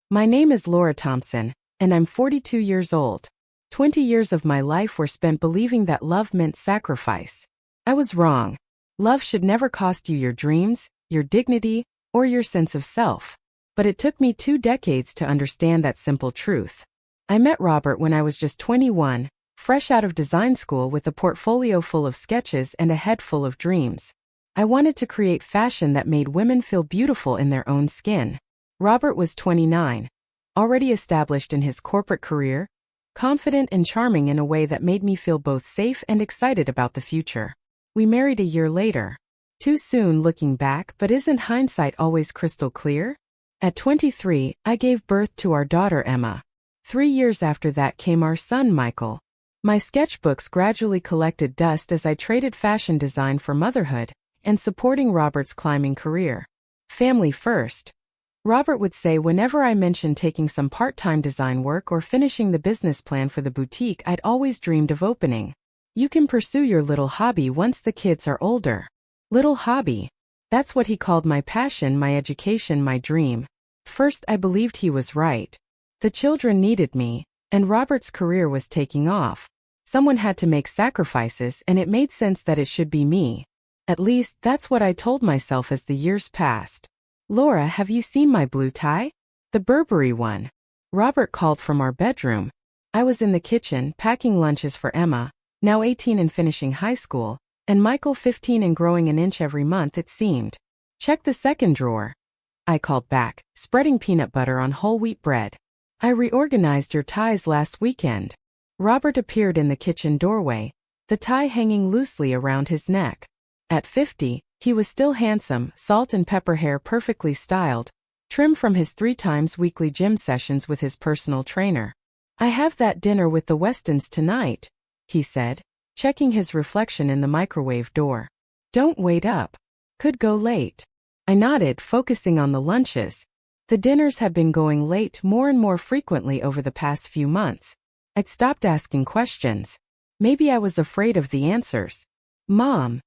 My name is Laura Thompson, and I'm 42 years old. 20 years of my life were spent believing that love meant sacrifice. I was wrong. Love should never cost you your dreams, your dignity, or your sense of self. But it took me 2 decades to understand that simple truth. I met Robert when I was just 21, fresh out of design school with a portfolio full of sketches and a head full of dreams. I wanted to create fashion that made women feel beautiful in their own skin. Robert was 29, already established in his corporate career, confident and charming in a way that made me feel both safe and excited about the future. We married a year later. Too soon looking back, but isn't hindsight always crystal clear? At 23, I gave birth to our daughter Emma. 3 years after that came our son Michael. My sketchbooks gradually collected dust as I traded fashion design for motherhood and supporting Robert's climbing career. Family first. Robert would say whenever I mentioned taking some part-time design work or finishing the business plan for the boutique I'd always dreamed of opening. You can pursue your little hobby once the kids are older. Little hobby. That's what he called my passion, my education, my dream. First, I believed he was right. The children needed me, and Robert's career was taking off. Someone had to make sacrifices, and it made sense that it should be me. At least, that's what I told myself as the years passed. Laura, have you seen my blue tie? The Burberry one. Robert called from our bedroom. I was in the kitchen, packing lunches for Emma, now 18 and finishing high school, and Michael 15 and growing an inch every month it seemed. Check the second drawer. I called back, spreading peanut butter on whole wheat bread. I reorganized your ties last weekend. Robert appeared in the kitchen doorway, the tie hanging loosely around his neck. At 50, he was still handsome, salt and pepper hair perfectly styled, trim from his 3 times weekly gym sessions with his personal trainer. I have that dinner with the Westons tonight, he said, checking his reflection in the microwave door. Don't wait up. Could go late. I nodded, focusing on the lunches. The dinners had been going late more and more frequently over the past few months. I'd stopped asking questions. Maybe I was afraid of the answers. Mom,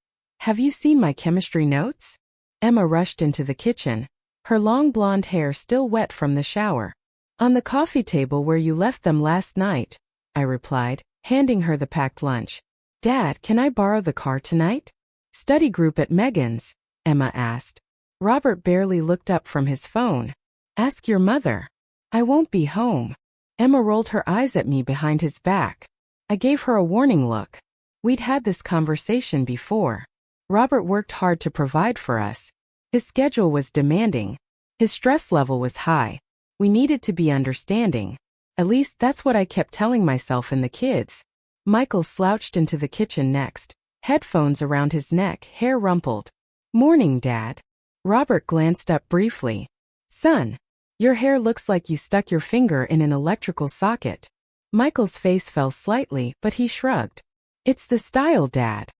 have you seen my chemistry notes? Emma rushed into the kitchen, her long blonde hair still wet from the shower. On the coffee table where you left them last night, I replied, handing her the packed lunch. Dad, can I borrow the car tonight? Study group at Megan's, Emma asked. Robert barely looked up from his phone. Ask your mother. I won't be home. Emma rolled her eyes at me behind his back. I gave her a warning look. We'd had this conversation before. Robert worked hard to provide for us. His schedule was demanding. His stress level was high. We needed to be understanding. At least that's what I kept telling myself and the kids. Michael slouched into the kitchen next, headphones around his neck, hair rumpled. Morning, Dad. Robert glanced up briefly. Son, your hair looks like you stuck your finger in an electrical socket. Michael's face fell slightly, but he shrugged. It's the style, Dad.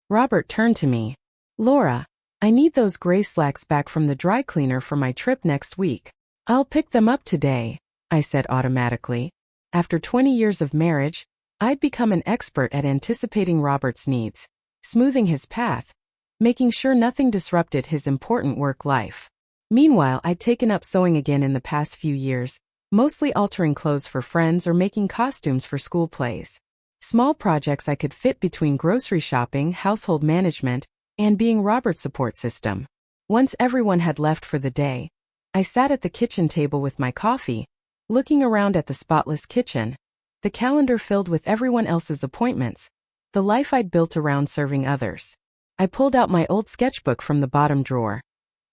Robert turned to me. Laura, I need those gray slacks back from the dry cleaner for my trip next week. I'll pick them up today, I said automatically. After 20 years of marriage, I'd become an expert at anticipating Robert's needs, smoothing his path, making sure nothing disrupted his important work life. Meanwhile, I'd taken up sewing again in the past few years, mostly altering clothes for friends or making costumes for school plays. Small projects I could fit between grocery shopping, household management, and being Robert's support system. Once everyone had left for the day, I sat at the kitchen table with my coffee, looking around at the spotless kitchen, the calendar filled with everyone else's appointments, the life I'd built around serving others. I pulled out my old sketchbook from the bottom drawer,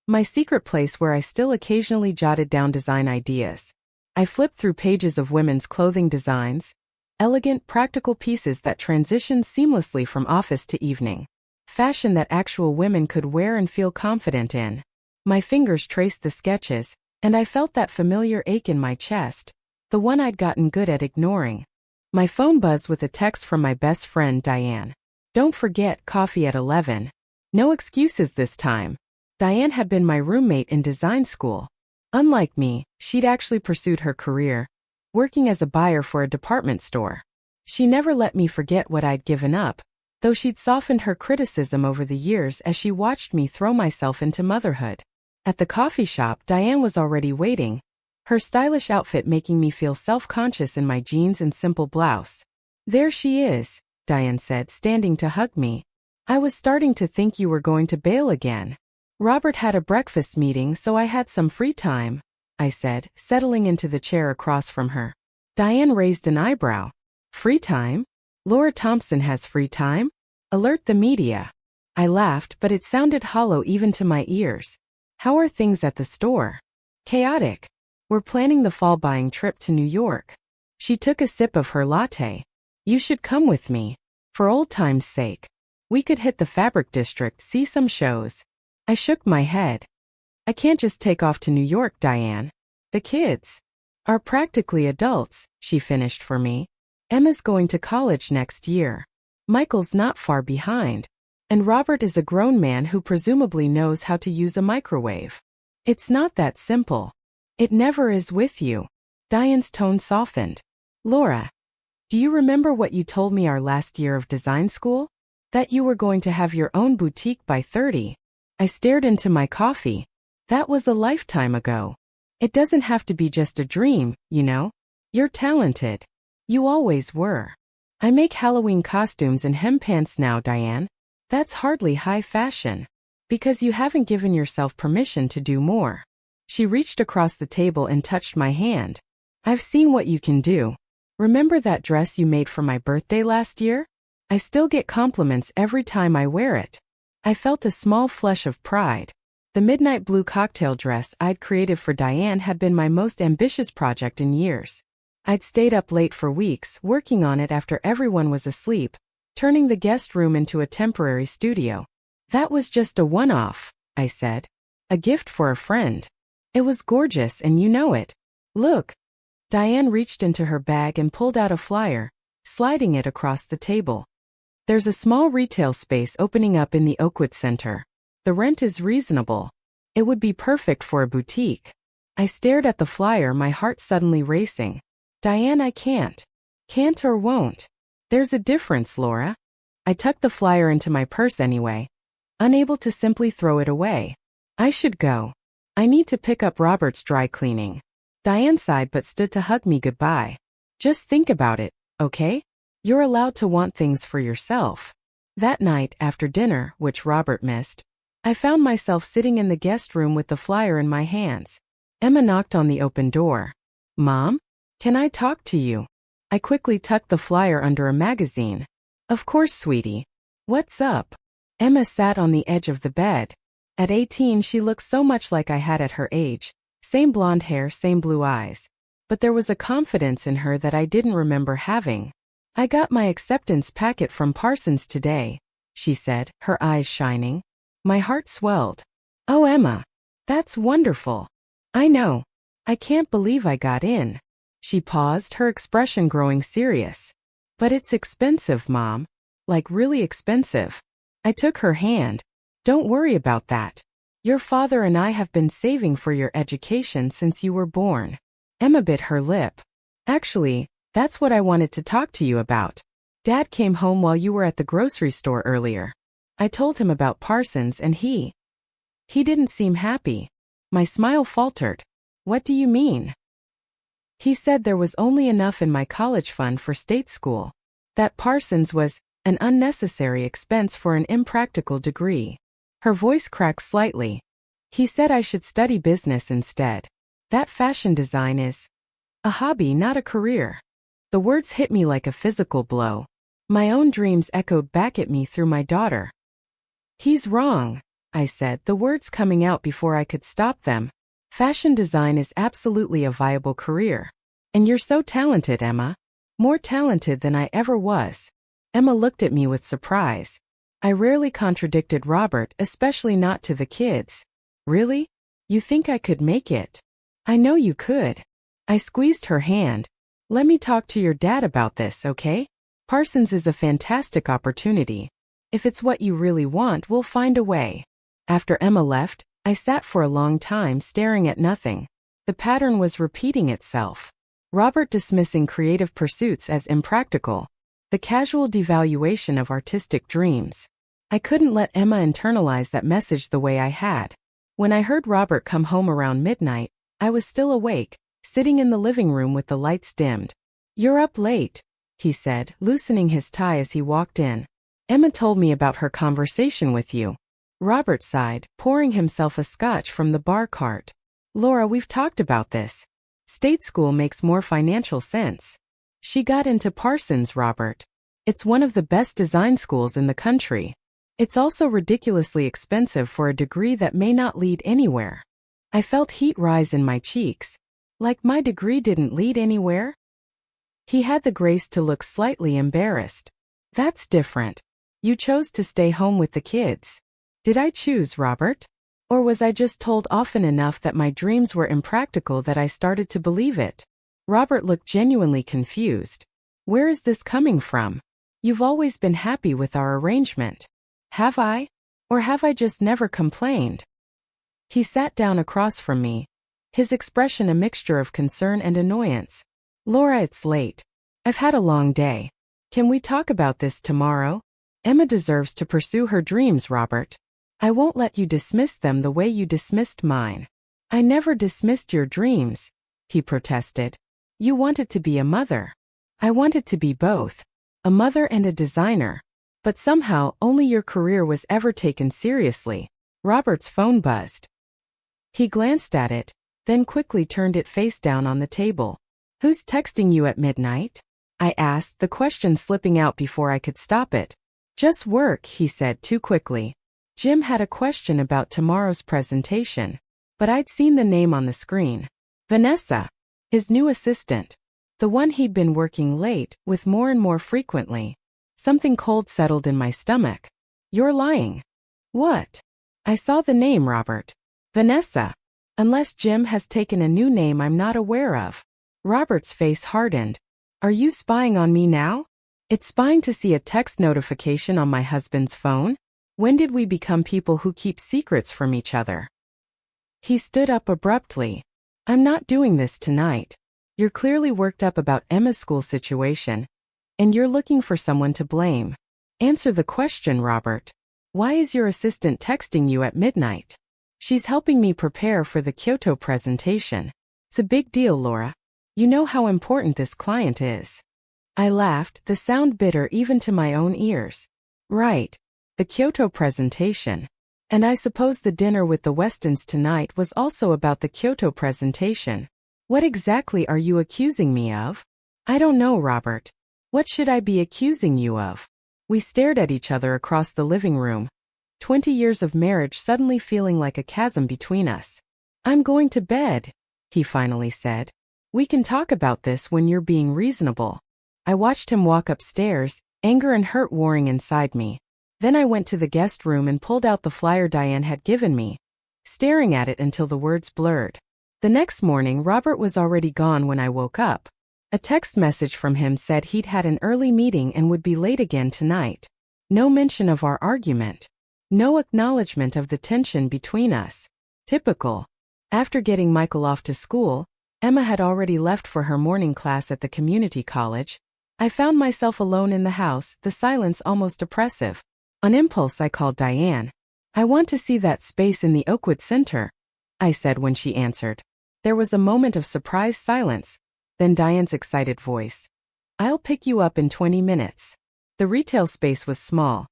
my secret place where I still occasionally jotted down design ideas. I flipped through pages of women's clothing designs, elegant, practical pieces that transitioned seamlessly from office to evening. Fashion that actual women could wear and feel confident in. My fingers traced the sketches, and I felt that familiar ache in my chest, the one I'd gotten good at ignoring. My phone buzzed with a text from my best friend Diane. Don't forget, coffee at 11. No excuses this time. Diane had been my roommate in design school. Unlike me, she'd actually pursued her career, working as a buyer for a department store. She never let me forget what I'd given up, though she'd softened her criticism over the years as she watched me throw myself into motherhood. At the coffee shop, Diane was already waiting, her stylish outfit making me feel self-conscious in my jeans and simple blouse. "There she is," Diane said, standing to hug me. "I was starting to think you were going to bail again." "Robert had a breakfast meeting, so I had some free time," I said, settling into the chair across from her. Diane raised an eyebrow. "Free time? Laura Thompson has free time? Alert the media." I laughed, but it sounded hollow even to my ears. "How are things at the store?" "Chaotic. We're planning the fall buying trip to New York." She took a sip of her latte. "You should come with me. For old time's sake. We could hit the fabric district, see some shows." I shook my head. "I can't just take off to New York, Diane. The kids are practically adults," she finished for me. "Emma's going to college next year. Michael's not far behind. And Robert is a grown man who presumably knows how to use a microwave. It's not that simple. It never is with you." Diane's tone softened. "Laura, do you remember what you told me our last year of design school? That you were going to have your own boutique by 30. I stared into my coffee. That was a lifetime ago. It doesn't have to be just a dream, you know. You're talented. You always were. I make Halloween costumes and hem pants now, Diane. That's hardly high fashion. Because you haven't given yourself permission to do more." She reached across the table and touched my hand. "I've seen what you can do. Remember that dress you made for my birthday last year? I still get compliments every time I wear it." I felt a small flush of pride. The midnight blue cocktail dress I'd created for Diane had been my most ambitious project in years. I'd stayed up late for weeks, working on it after everyone was asleep, turning the guest room into a temporary studio. "That was just a one-off," I said. "A gift for a friend. It was gorgeous and you know it. Look." Diane reached into her bag and pulled out a flyer, sliding it across the table. "There's a small retail space opening up in the Oakwood Center. The rent is reasonable. It would be perfect for a boutique." I stared at the flyer, my heart suddenly racing. "Diane, I can't. Can't or won't. There's a difference, Laura." I tucked the flyer into my purse anyway, unable to simply throw it away. "I should go. I need to pick up Robert's dry cleaning." Diane sighed but stood to hug me goodbye. "Just think about it, okay? You're allowed to want things for yourself." That night, after dinner, which Robert missed, I found myself sitting in the guest room with the flyer in my hands. Emma knocked on the open door. "Mom? Can I talk to you?" I quickly tucked the flyer under a magazine. "Of course, sweetie. What's up?" Emma sat on the edge of the bed. At 18, she looked so much like I had at her age. Same blonde hair, same blue eyes. But there was a confidence in her that I didn't remember having. "I got my acceptance packet from Parsons today," she said, her eyes shining. My heart swelled. "Oh, Emma. That's wonderful." "I know. I can't believe I got in." She paused, her expression growing serious. "But it's expensive, Mom. Like really expensive." I took her hand. "Don't worry about that. Your father and I have been saving for your education since you were born." Emma bit her lip. "Actually, that's what I wanted to talk to you about. Dad came home while you were at the grocery store earlier. I told him about Parsons and he didn't seem happy." My smile faltered. "What do you mean?" "He said there was only enough in my college fund for state school. That Parsons was an unnecessary expense for an impractical degree." Her voice cracked slightly. "He said I should study business instead. That fashion design is a hobby, not a career." The words hit me like a physical blow. My own dreams echoed back at me through my daughter. "He's wrong," I said, the words coming out before I could stop them. "Fashion design is absolutely a viable career. And you're so talented, Emma. More talented than I ever was." Emma looked at me with surprise. I rarely contradicted Robert, especially not to the kids. "Really? You think I could make it?" "I know you could." I squeezed her hand. "Let me talk to your dad about this, okay? Parsons is a fantastic opportunity. If it's what you really want, we'll find a way." After Emma left, I sat for a long time staring at nothing. The pattern was repeating itself. Robert dismissing creative pursuits as impractical. The casual devaluation of artistic dreams. I couldn't let Emma internalize that message the way I had. When I heard Robert come home around midnight, I was still awake, sitting in the living room with the lights dimmed. "You're up late," he said, loosening his tie as he walked in. "Emma told me about her conversation with you." Robert sighed, pouring himself a scotch from the bar cart. "Laura, we've talked about this. State school makes more financial sense." She got into Parsons, Robert. "It's one of the best design schools in the country. It's also ridiculously expensive for a degree that may not lead anywhere." I felt heat rise in my cheeks. Like my degree didn't lead anywhere? He had the grace to look slightly embarrassed. "That's different. You chose to stay home with the kids." "Did I choose, Robert? Or was I just told often enough that my dreams were impractical that I started to believe it?" Robert looked genuinely confused. "Where is this coming from? You've always been happy with our arrangement." "Have I? Or have I just never complained?" He sat down across from me, his expression a mixture of concern and annoyance. "Laura, it's late. I've had a long day. Can we talk about this tomorrow? Emma deserves to pursue her dreams, Robert. I won't let you dismiss them the way you dismissed mine." "I never dismissed your dreams," he protested. "You wanted to be a mother. I wanted to be both, a mother and a designer. But somehow only your career was ever taken seriously." Robert's phone buzzed. He glanced at it, then quickly turned it face down on the table. "Who's texting you at midnight?" I asked, the question slipping out before I could stop it. "Just work," he said too quickly. Jim had a question about tomorrow's presentation, but I'd seen the name on the screen. Vanessa, his new assistant. The one he'd been working late with more and more frequently. Something cold settled in my stomach. "You're lying." "What?" "I saw the name, Robert. Vanessa. Unless Jim has taken a new name I'm not aware of." Robert's face hardened. "Are you spying on me now?" "It's spying to see a text notification on my husband's phone? When did we become people who keep secrets from each other?" He stood up abruptly. "I'm not doing this tonight. You're clearly worked up about Emma's school situation, and you're looking for someone to blame. Answer the question, Robert. Why is your assistant texting you at midnight?" "She's helping me prepare for the Kyoto presentation. It's a big deal, Laura. You know how important this client is." I laughed, the sound bitter even to my own ears. "Right. The Kyoto presentation. And I suppose the dinner with the Westons tonight was also about the Kyoto presentation. What exactly are you accusing me of?" "I don't know, Robert. What should I be accusing you of?" We stared at each other across the living room, 20 years of marriage suddenly feeling like a chasm between us. "I'm going to bed," he finally said. "We can talk about this when you're being reasonable." I watched him walk upstairs, anger and hurt warring inside me. Then I went to the guest room and pulled out the flyer Diane had given me, staring at it until the words blurred. The next morning, Robert was already gone when I woke up. A text message from him said he'd had an early meeting and would be late again tonight. No mention of our argument. No acknowledgement of the tension between us. Typical. After getting Michael off to school, Emma had already left for her morning class at the community college. I found myself alone in the house, the silence almost oppressive. On impulse I called Diane. "I want to see that space in the Oakwood Center," I said when she answered. There was a moment of surprised silence, then Diane's excited voice. "I'll pick you up in 20 minutes. The retail space was small,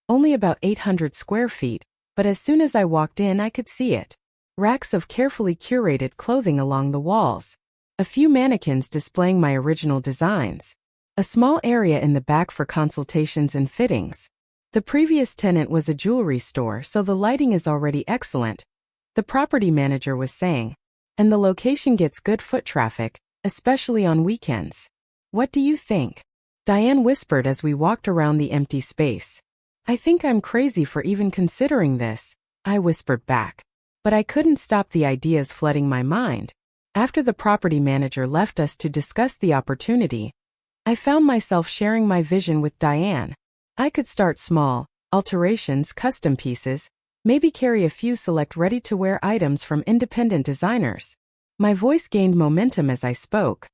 only about 800 square feet, but as soon as I walked in I could see it. Racks of carefully curated clothing along the walls. A few mannequins displaying my original designs. A small area in the back for consultations and fittings. The previous tenant was a jewelry store, so the lighting is already excellent, the property manager was saying. And the location gets good foot traffic, especially on weekends. What do you think? Diane whispered as we walked around the empty space. I think I'm crazy for even considering this, I whispered back. But I couldn't stop the ideas flooding my mind. After the property manager left us to discuss the opportunity, I found myself sharing my vision with Diane. I could start small, alterations, custom pieces, maybe carry a few select ready-to-wear items from independent designers. My voice gained momentum as I spoke.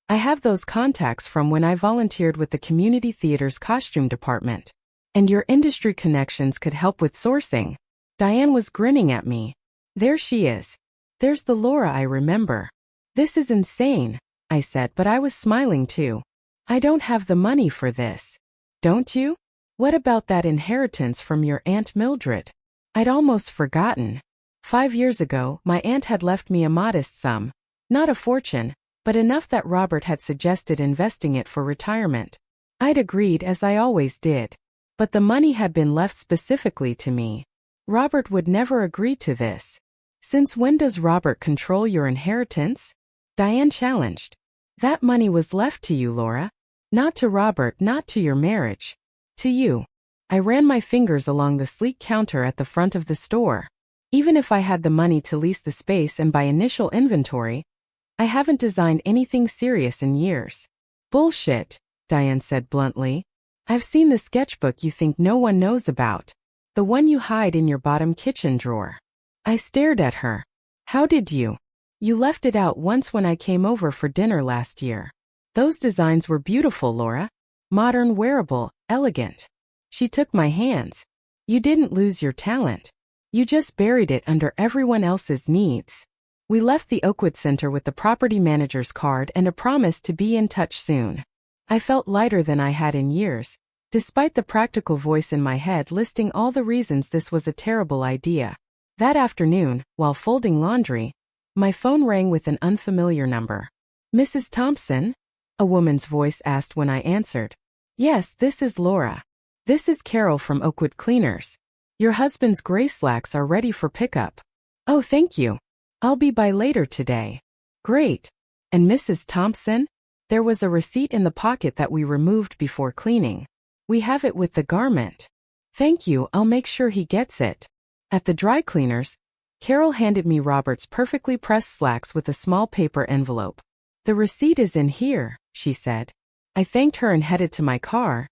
I have those contacts from when I volunteered with the community theater's costume department. And your industry connections could help with sourcing. Diane was grinning at me. There she is. There's the Laura I remember. This is insane, I said, but I was smiling too. I don't have the money for this. Don't you? What about that inheritance from your Aunt Mildred? I'd almost forgotten. 5 years ago, my aunt had left me a modest sum. Not a fortune, but enough that Robert had suggested investing it for retirement. I'd agreed, as I always did. But the money had been left specifically to me. Robert would never agree to this. Since when does Robert control your inheritance? Diane challenged. That money was left to you, Laura. Not to Robert, not to your marriage. To you. I ran my fingers along the sleek counter at the front of the store. Even if I had the money to lease the space and buy initial inventory, I haven't designed anything serious in years. Bullshit, Diane said bluntly. I've seen the sketchbook you think no one knows about. The one you hide in your bottom kitchen drawer. I stared at her. How did you? You left it out once when I came over for dinner last year. Those designs were beautiful, Laura. Modern, wearable, elegant. She took my hands. You didn't lose your talent. You just buried it under everyone else's needs. We left the Oakwood Center with the property manager's card and a promise to be in touch soon. I felt lighter than I had in years, despite the practical voice in my head listing all the reasons this was a terrible idea. That afternoon, while folding laundry, my phone rang with an unfamiliar number. Mrs. Thompson? A woman's voice asked when I answered. Yes, this is Laura. This is Carol from Oakwood Cleaners. Your husband's gray slacks are ready for pickup. Oh, thank you. I'll be by later today. Great. And Mrs. Thompson? There was a receipt in the pocket that we removed before cleaning. We have it with the garment. Thank you, I'll make sure he gets it. At the dry cleaners, Carol handed me Robert's perfectly pressed slacks with a small paper envelope. The receipt is in here, she said. I thanked her and headed to my car,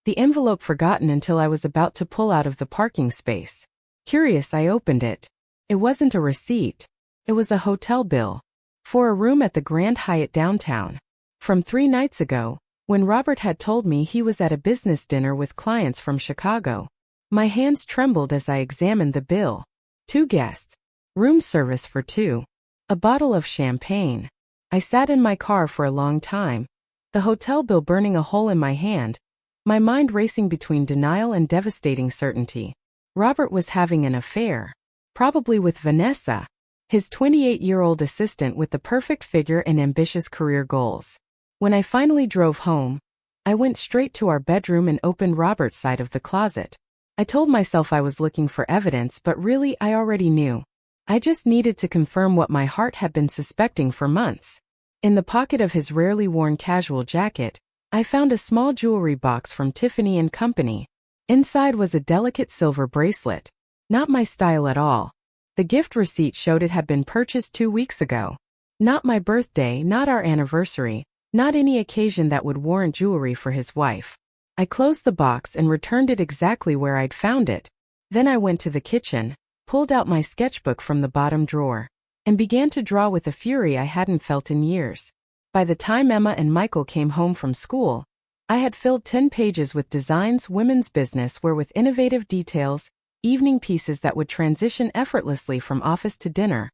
the envelope forgotten until I was about to pull out of the parking space. Curious, I opened it. It wasn't a receipt. It was a hotel bill. For a room at the Grand Hyatt downtown. From 3 nights ago, when Robert had told me he was at a business dinner with clients from Chicago. My hands trembled as I examined the bill. 2 guests. Room service for 2. A bottle of champagne. I sat in my car for a long time, the hotel bill burning a hole in my hand, my mind racing between denial and devastating certainty. Robert was having an affair. Probably with Vanessa, his 28-year-old assistant with the perfect figure and ambitious career goals. When I finally drove home, I went straight to our bedroom and opened Robert's side of the closet. I told myself I was looking for evidence, but really I already knew. I just needed to confirm what my heart had been suspecting for months. In the pocket of his rarely worn casual jacket, I found a small jewelry box from Tiffany & Company. Inside was a delicate silver bracelet. Not my style at all. The gift receipt showed it had been purchased 2 weeks ago. Not my birthday, not our anniversary, not any occasion that would warrant jewelry for his wife. I closed the box and returned it exactly where I'd found it. Then I went to the kitchen, pulled out my sketchbook from the bottom drawer, and began to draw with a fury I hadn't felt in years. By the time Emma and Michael came home from school, I had filled 10 pages with designs, women's business wear with innovative details, evening pieces that would transition effortlessly from office to dinner,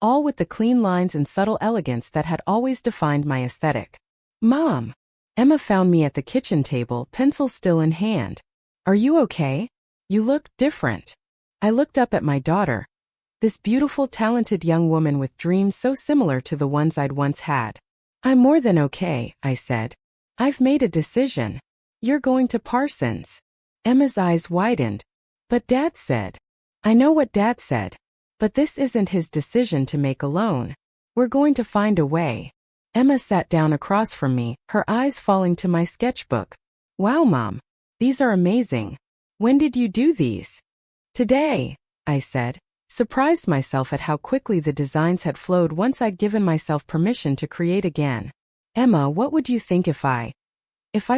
all with the clean lines and subtle elegance that had always defined my aesthetic. Mom! Emma found me at the kitchen table, pencil still in hand. Are you okay? You look different. I looked up at my daughter, this beautiful, talented young woman with dreams so similar to the ones I'd once had. I'm more than okay, I said. I've made a decision. You're going to Parsons. Emma's eyes widened. But Dad said. I know what Dad said. But this isn't his decision to make alone. We're going to find a way. Emma sat down across from me, her eyes falling to my sketchbook. Wow, Mom. These are amazing. When did you do these? Today, I said, surprised myself at how quickly the designs had flowed once I'd given myself permission to create again. Emma, what would you think if I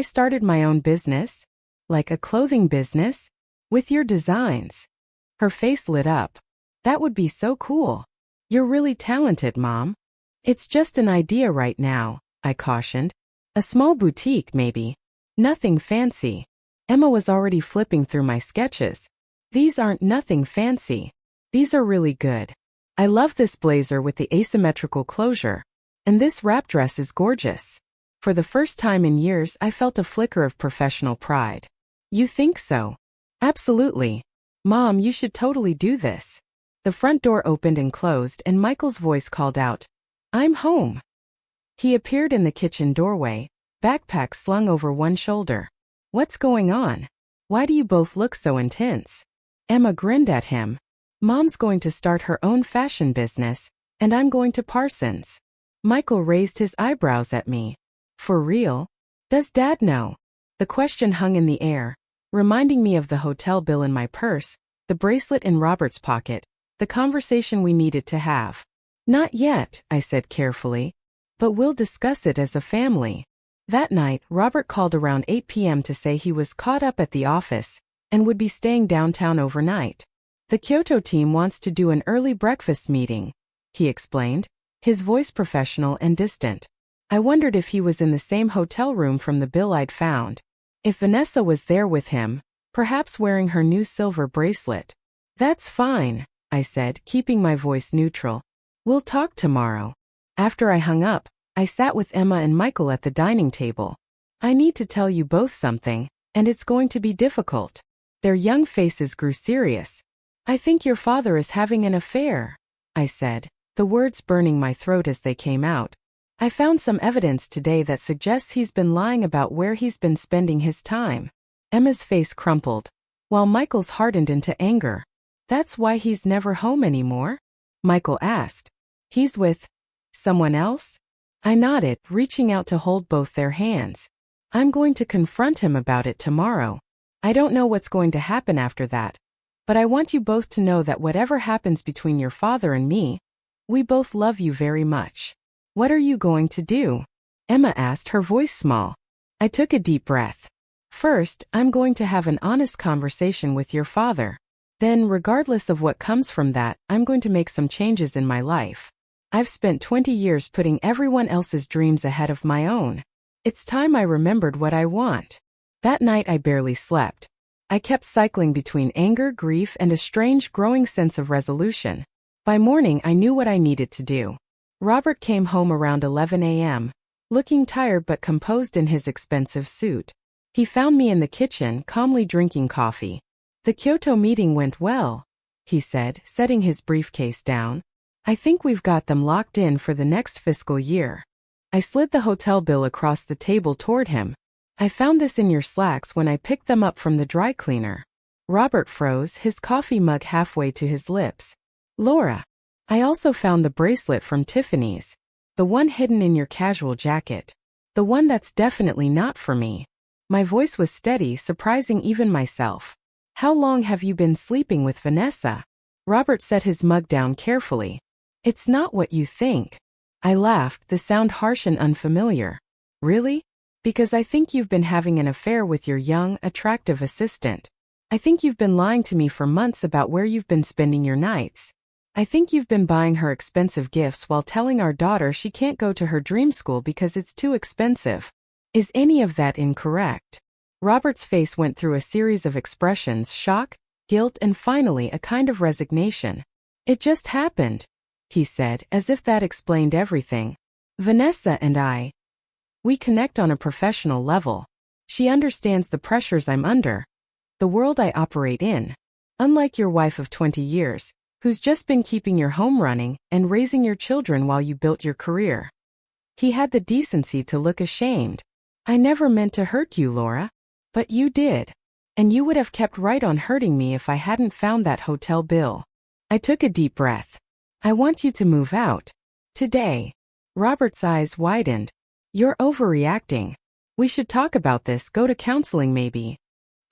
started my own business? Like a clothing business? With your designs? Her face lit up. That would be so cool. You're really talented, Mom. It's just an idea right now, I cautioned. A small boutique, maybe. Nothing fancy. Emma was already flipping through my sketches. These aren't nothing fancy. These are really good. I love this blazer with the asymmetrical closure. And this wrap dress is gorgeous. For the first time in years, I felt a flicker of professional pride. You think so? Absolutely. Mom, you should totally do this. The front door opened and closed, and Michael's voice called out, I'm home. He appeared in the kitchen doorway, backpack slung over one shoulder. What's going on? Why do you both look so intense? Emma grinned at him. Mom's going to start her own fashion business, and I'm going to Parsons. Michael raised his eyebrows at me. For real? Does Dad know? The question hung in the air, reminding me of the hotel bill in my purse, the bracelet in Robert's pocket, the conversation we needed to have. Not yet, I said carefully. But we'll discuss it as a family. That night, Robert called around 8 p.m. to say he was caught up at the office and would be staying downtown overnight. The Kyoto team wants to do an early breakfast meeting, he explained, his voice professional and distant. I wondered if he was in the same hotel room from the bill I'd found. If Vanessa was there with him, perhaps wearing her new silver bracelet. That's fine, I said, keeping my voice neutral. We'll talk tomorrow. After I hung up, I sat with Emma and Michael at the dining table. I need to tell you both something, and it's going to be difficult. Their young faces grew serious. I think your father is having an affair, I said, the words burning my throat as they came out. I found some evidence today that suggests he's been lying about where he's been spending his time. Emma's face crumpled, while Michael's hardened into anger. That's why he's never home anymore? Michael asked. He's with someone else? I nodded, reaching out to hold both their hands. I'm going to confront him about it tomorrow. I don't know what's going to happen after that. But I want you both to know that whatever happens between your father and me, we both love you very much. What are you going to do? Emma asked, her voice small. I took a deep breath. First, I'm going to have an honest conversation with your father. Then, regardless of what comes from that, I'm going to make some changes in my life. I've spent 20 years putting everyone else's dreams ahead of my own. It's time I remembered what I want. That night I barely slept. I kept cycling between anger, grief, and a strange growing sense of resolution. By morning I knew what I needed to do. Robert came home around 11 a.m., looking tired but composed in his expensive suit. He found me in the kitchen, calmly drinking coffee. The Kyoto meeting went well, he said, setting his briefcase down. I think we've got them locked in for the next fiscal year. I slid the hotel bill across the table toward him. I found this in your slacks when I picked them up from the dry cleaner. Robert froze, his coffee mug halfway to his lips. Laura, I also found the bracelet from Tiffany's. The one hidden in your casual jacket. The one that's definitely not for me. My voice was steady, surprising even myself. How long have you been sleeping with Vanessa? Robert set his mug down carefully. It's not what you think. I laughed, the sound harsh and unfamiliar. Really? Because I think you've been having an affair with your young, attractive assistant. I think you've been lying to me for months about where you've been spending your nights. I think you've been buying her expensive gifts while telling our daughter she can't go to her dream school because it's too expensive. Is any of that incorrect? Robert's face went through a series of expressions: shock, guilt, and finally a kind of resignation. It just happened, he said, as if that explained everything. Vanessa and we connect on a professional level. She understands the pressures I'm under, the world I operate in. Unlike your wife of 20 years, who's just been keeping your home running and raising your children while you built your career. He had the decency to look ashamed. I never meant to hurt you, Laura. But you did. And you would have kept right on hurting me if I hadn't found that hotel bill. I took a deep breath. I want you to move out. Today. Robert's eyes widened. You're overreacting. We should talk about this, go to counseling maybe.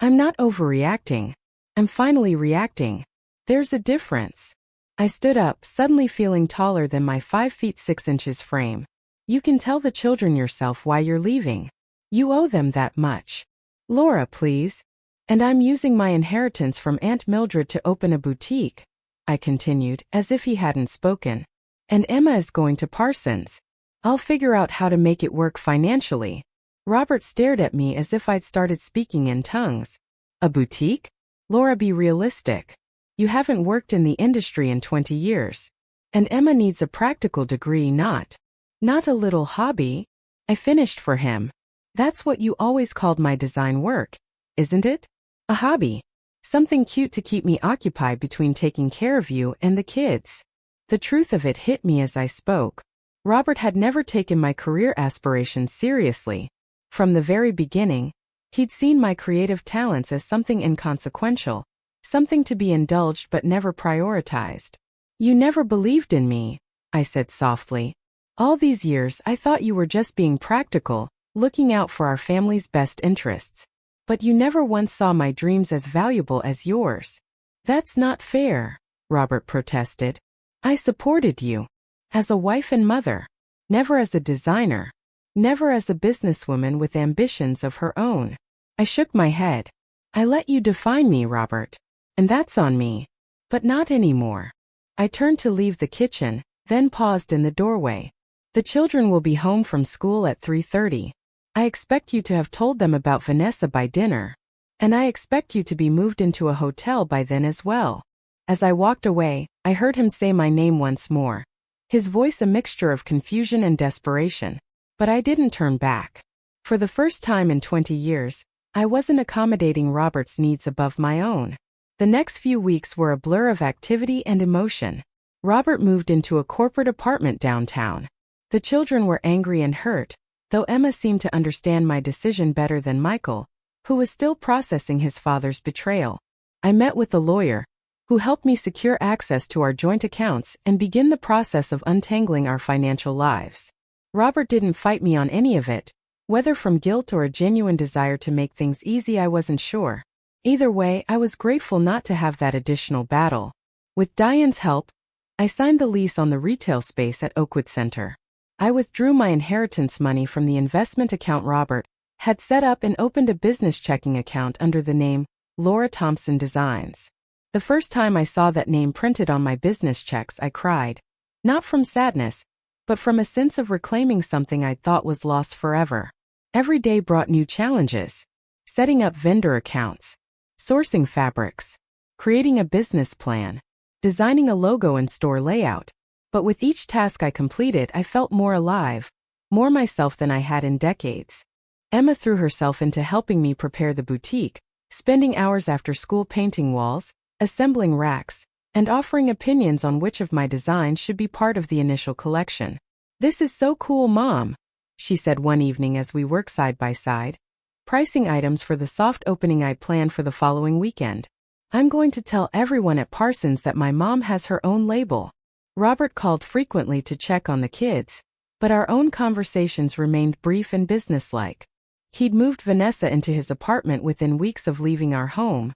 I'm not overreacting. I'm finally reacting. There's a difference. I stood up, suddenly feeling taller than my 5 feet 6 inches frame. You can tell the children yourself why you're leaving. You owe them that much. Laura, please. And I'm using my inheritance from Aunt Mildred to open a boutique, I continued, as if he hadn't spoken. And Emma is going to Parsons. I'll figure out how to make it work financially. Robert stared at me as if I'd started speaking in tongues. A boutique? Laura, be realistic. You haven't worked in the industry in 20 years. And Emma needs a practical degree, not Not a little hobby. I finished for him. That's what you always called my design work, isn't it? A hobby. Something cute to keep me occupied between taking care of you and the kids. The truth of it hit me as I spoke. Robert had never taken my career aspirations seriously. From the very beginning, he'd seen my creative talents as something inconsequential, something to be indulged but never prioritized. You never believed in me, I said softly. All these years I thought you were just being practical, looking out for our family's best interests. But you never once saw my dreams as valuable as yours. That's not fair, Robert protested. I supported you. As a wife and mother. Never as a designer. Never as a businesswoman with ambitions of her own. I shook my head. I let you define me, Robert. And that's on me. But not anymore. I turned to leave the kitchen, then paused in the doorway. The children will be home from school at 3:30. I expect you to have told them about Vanessa by dinner. And I expect you to be moved into a hotel by then as well. As I walked away, I heard him say my name once more. His voice a mixture of confusion and desperation. But I didn't turn back. For the first time in 20 years, I wasn't accommodating Robert's needs above my own. The next few weeks were a blur of activity and emotion. Robert moved into a corporate apartment downtown. The children were angry and hurt, though Emma seemed to understand my decision better than Michael, who was still processing his father's betrayal. I met with a lawyer, who helped me secure access to our joint accounts and begin the process of untangling our financial lives. Robert didn't fight me on any of it. Whether from guilt or a genuine desire to make things easy, I wasn't sure. Either way, I was grateful not to have that additional battle. With Diane's help, I signed the lease on the retail space at Oakwood Center. I withdrew my inheritance money from the investment account Robert had set up and opened a business checking account under the name Laura Thompson Designs. The first time I saw that name printed on my business checks, I cried. Not from sadness, but from a sense of reclaiming something I'd thought was lost forever. Every day brought new challenges. Setting up vendor accounts, sourcing fabrics, creating a business plan, designing a logo and store layout. But with each task I completed, I felt more alive, more myself than I had in decades. Emma threw herself into helping me prepare the boutique, spending hours after school painting walls, assembling racks, and offering opinions on which of my designs should be part of the initial collection. "This is so cool, Mom," she said one evening as we worked side by side, pricing items for the soft opening I planned for the following weekend. "I'm going to tell everyone at Parsons that my mom has her own label." Robert called frequently to check on the kids, but our own conversations remained brief and businesslike. He'd moved Vanessa into his apartment within weeks of leaving our home,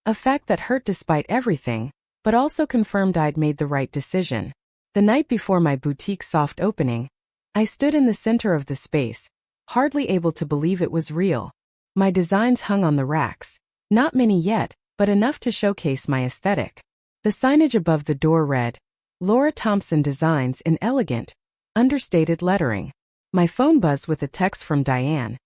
a fact that hurt despite everything, but also confirmed I'd made the right decision. The night before my boutique's soft opening, I stood in the center of the space, hardly able to believe it was real. My designs hung on the racks, not many yet, but enough to showcase my aesthetic. The signage above the door read, Laura Thompson Designs, in elegant, understated lettering. My phone buzzed with a text from Diane.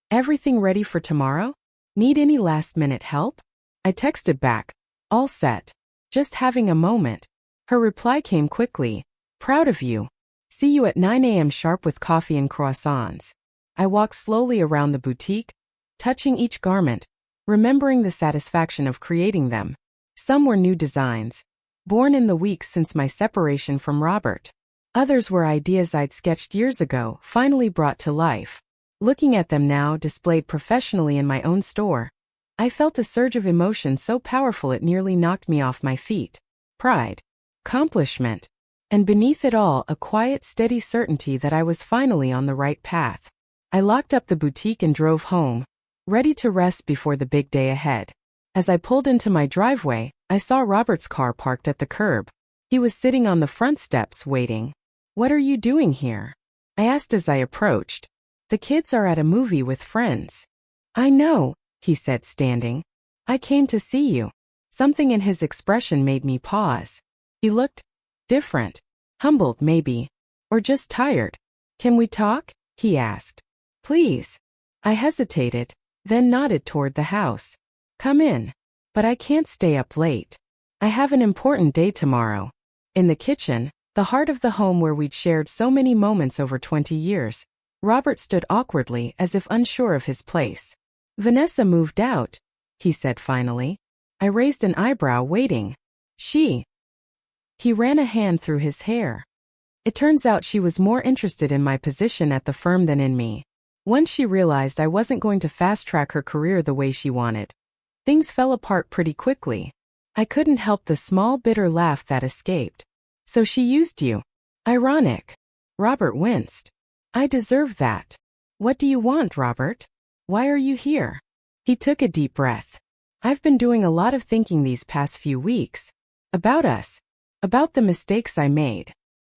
"Everything ready for tomorrow? Need any last-minute help?" I texted back, "All set. Just having a moment." Her reply came quickly, "Proud of you. See you at 9 a.m. sharp with coffee and croissants." I walked slowly around the boutique, touching each garment, remembering the satisfaction of creating them. Some were new designs, born in the weeks since my separation from Robert. Others were ideas I'd sketched years ago, finally brought to life. Looking at them now, displayed professionally in my own store, I felt a surge of emotion so powerful it nearly knocked me off my feet. Pride, accomplishment, and beneath it all, a quiet, steady certainty that I was finally on the right path. I locked up the boutique and drove home, ready to rest before the big day ahead. As I pulled into my driveway, I saw Robert's car parked at the curb. He was sitting on the front steps waiting. "What are you doing here?" I asked as I approached. "The kids are at a movie with friends." "I know," he said, standing. "I came to see you." Something in his expression made me pause. He looked different, humbled maybe, or just tired. "Can we talk?" he asked. "Please." I hesitated, then nodded toward the house. "Come in." "But I can't stay up late. I have an important day tomorrow." In the kitchen, The heart of the home where we'd shared so many moments over 20 years. Robert stood awkwardly as if unsure of his place. Vanessa moved out, he said finally. I raised an eyebrow, waiting. She. He ran a hand through his hair. It turns out she was more interested in my position at the firm than in me. Once she realized I wasn't going to fast-track her career the way she wanted, things fell apart pretty quickly. I couldn't help the small bitter laugh that escaped. So she used you. Ironic. Robert winced. I deserve that. What do you want, Robert? Why are you here? He took a deep breath. I've been doing a lot of thinking these past few weeks. About us. About the mistakes I made.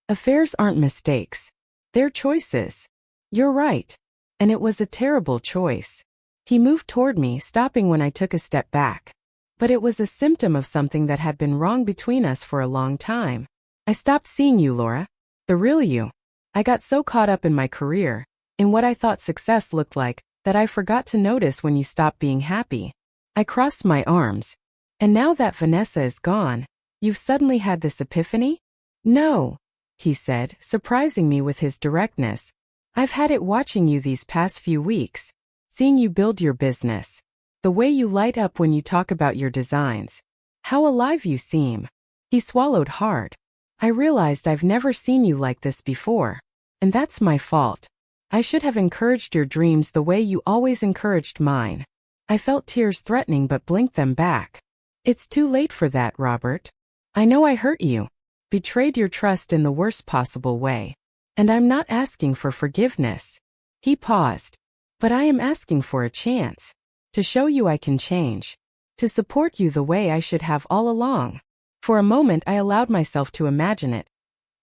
Affairs aren't mistakes. They're choices. You're right. And it was a terrible choice. He moved toward me, stopping when I took a step back. But it was a symptom of something that had been wrong between us for a long time. I stopped seeing you, Laura. The real you. I got so caught up in my career, in what I thought success looked like, that I forgot to notice when you stopped being happy. I crossed my arms. And now that Vanessa is gone, you've suddenly had this epiphany? No, he said, surprising me with his directness. I've had it watching you these past few weeks, seeing you build your business. The way you light up when you talk about your designs. How alive you seem. He swallowed hard. I realized I've never seen you like this before. And that's my fault. I should have encouraged your dreams the way you always encouraged mine. I felt tears threatening but blinked them back. It's too late for that, Robert. I know I hurt you. Betrayed your trust in the worst possible way. And I'm not asking for forgiveness. He paused. But I am asking for a chance. To show you I can change. To support you the way I should have all along. For a moment I allowed myself to imagine it.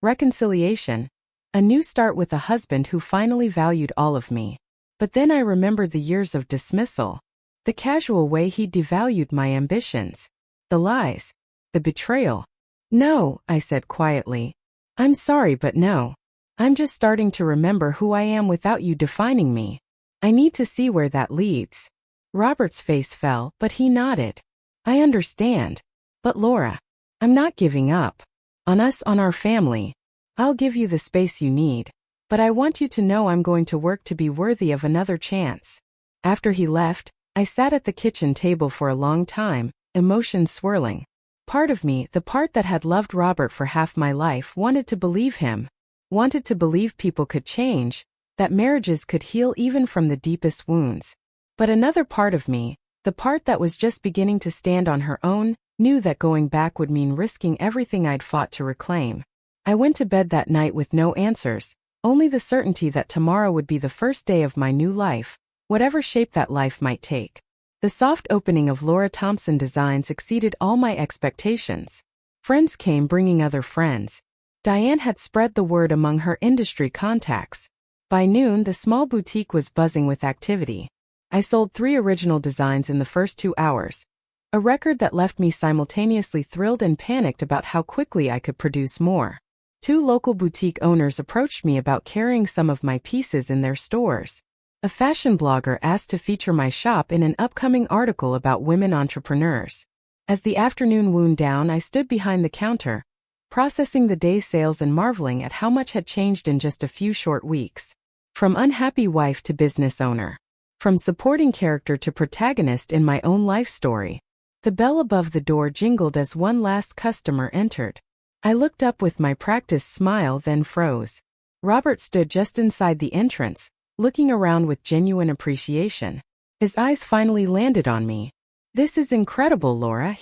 Reconciliation. A new start with a husband who finally valued all of me. But then I remembered the years of dismissal. The casual way he devalued my ambitions. The lies. The betrayal. No, I said quietly. I'm sorry, but no. I'm just starting to remember who I am without you defining me. I need to see where that leads. Robert's face fell, but he nodded. I understand. But Laura, I'm not giving up. On us, on our family. I'll give you the space you need. But I want you to know I'm going to work to be worthy of another chance. After he left, I sat at the kitchen table for a long time, emotions swirling. Part of me, the part that had loved Robert for half my life, wanted to believe him. Wanted to believe people could change, that marriages could heal even from the deepest wounds. But another part of me, the part that was just beginning to stand on her own, knew that going back would mean risking everything I'd fought to reclaim. I went to bed that night with no answers, only the certainty that tomorrow would be the first day of my new life, whatever shape that life might take. The soft opening of Laura Thompson Designs exceeded all my expectations. Friends came bringing other friends. Diane had spread the word among her industry contacts. By noon, the small boutique was buzzing with activity. I sold 3 original designs in the first 2 hours. A record that left me simultaneously thrilled and panicked about how quickly I could produce more. 2 local boutique owners approached me about carrying some of my pieces in their stores. A fashion blogger asked to feature my shop in an upcoming article about women entrepreneurs. As the afternoon wound down, I stood behind the counter, processing the day's sales and marveling at how much had changed in just a few short weeks. From unhappy wife to business owner. From supporting character to protagonist in my own life story. The bell above the door jingled as one last customer entered. I looked up with my practiced smile, then froze. Robert stood just inside the entrance, looking around with genuine appreciation. His eyes finally landed on me. This is incredible, Laura,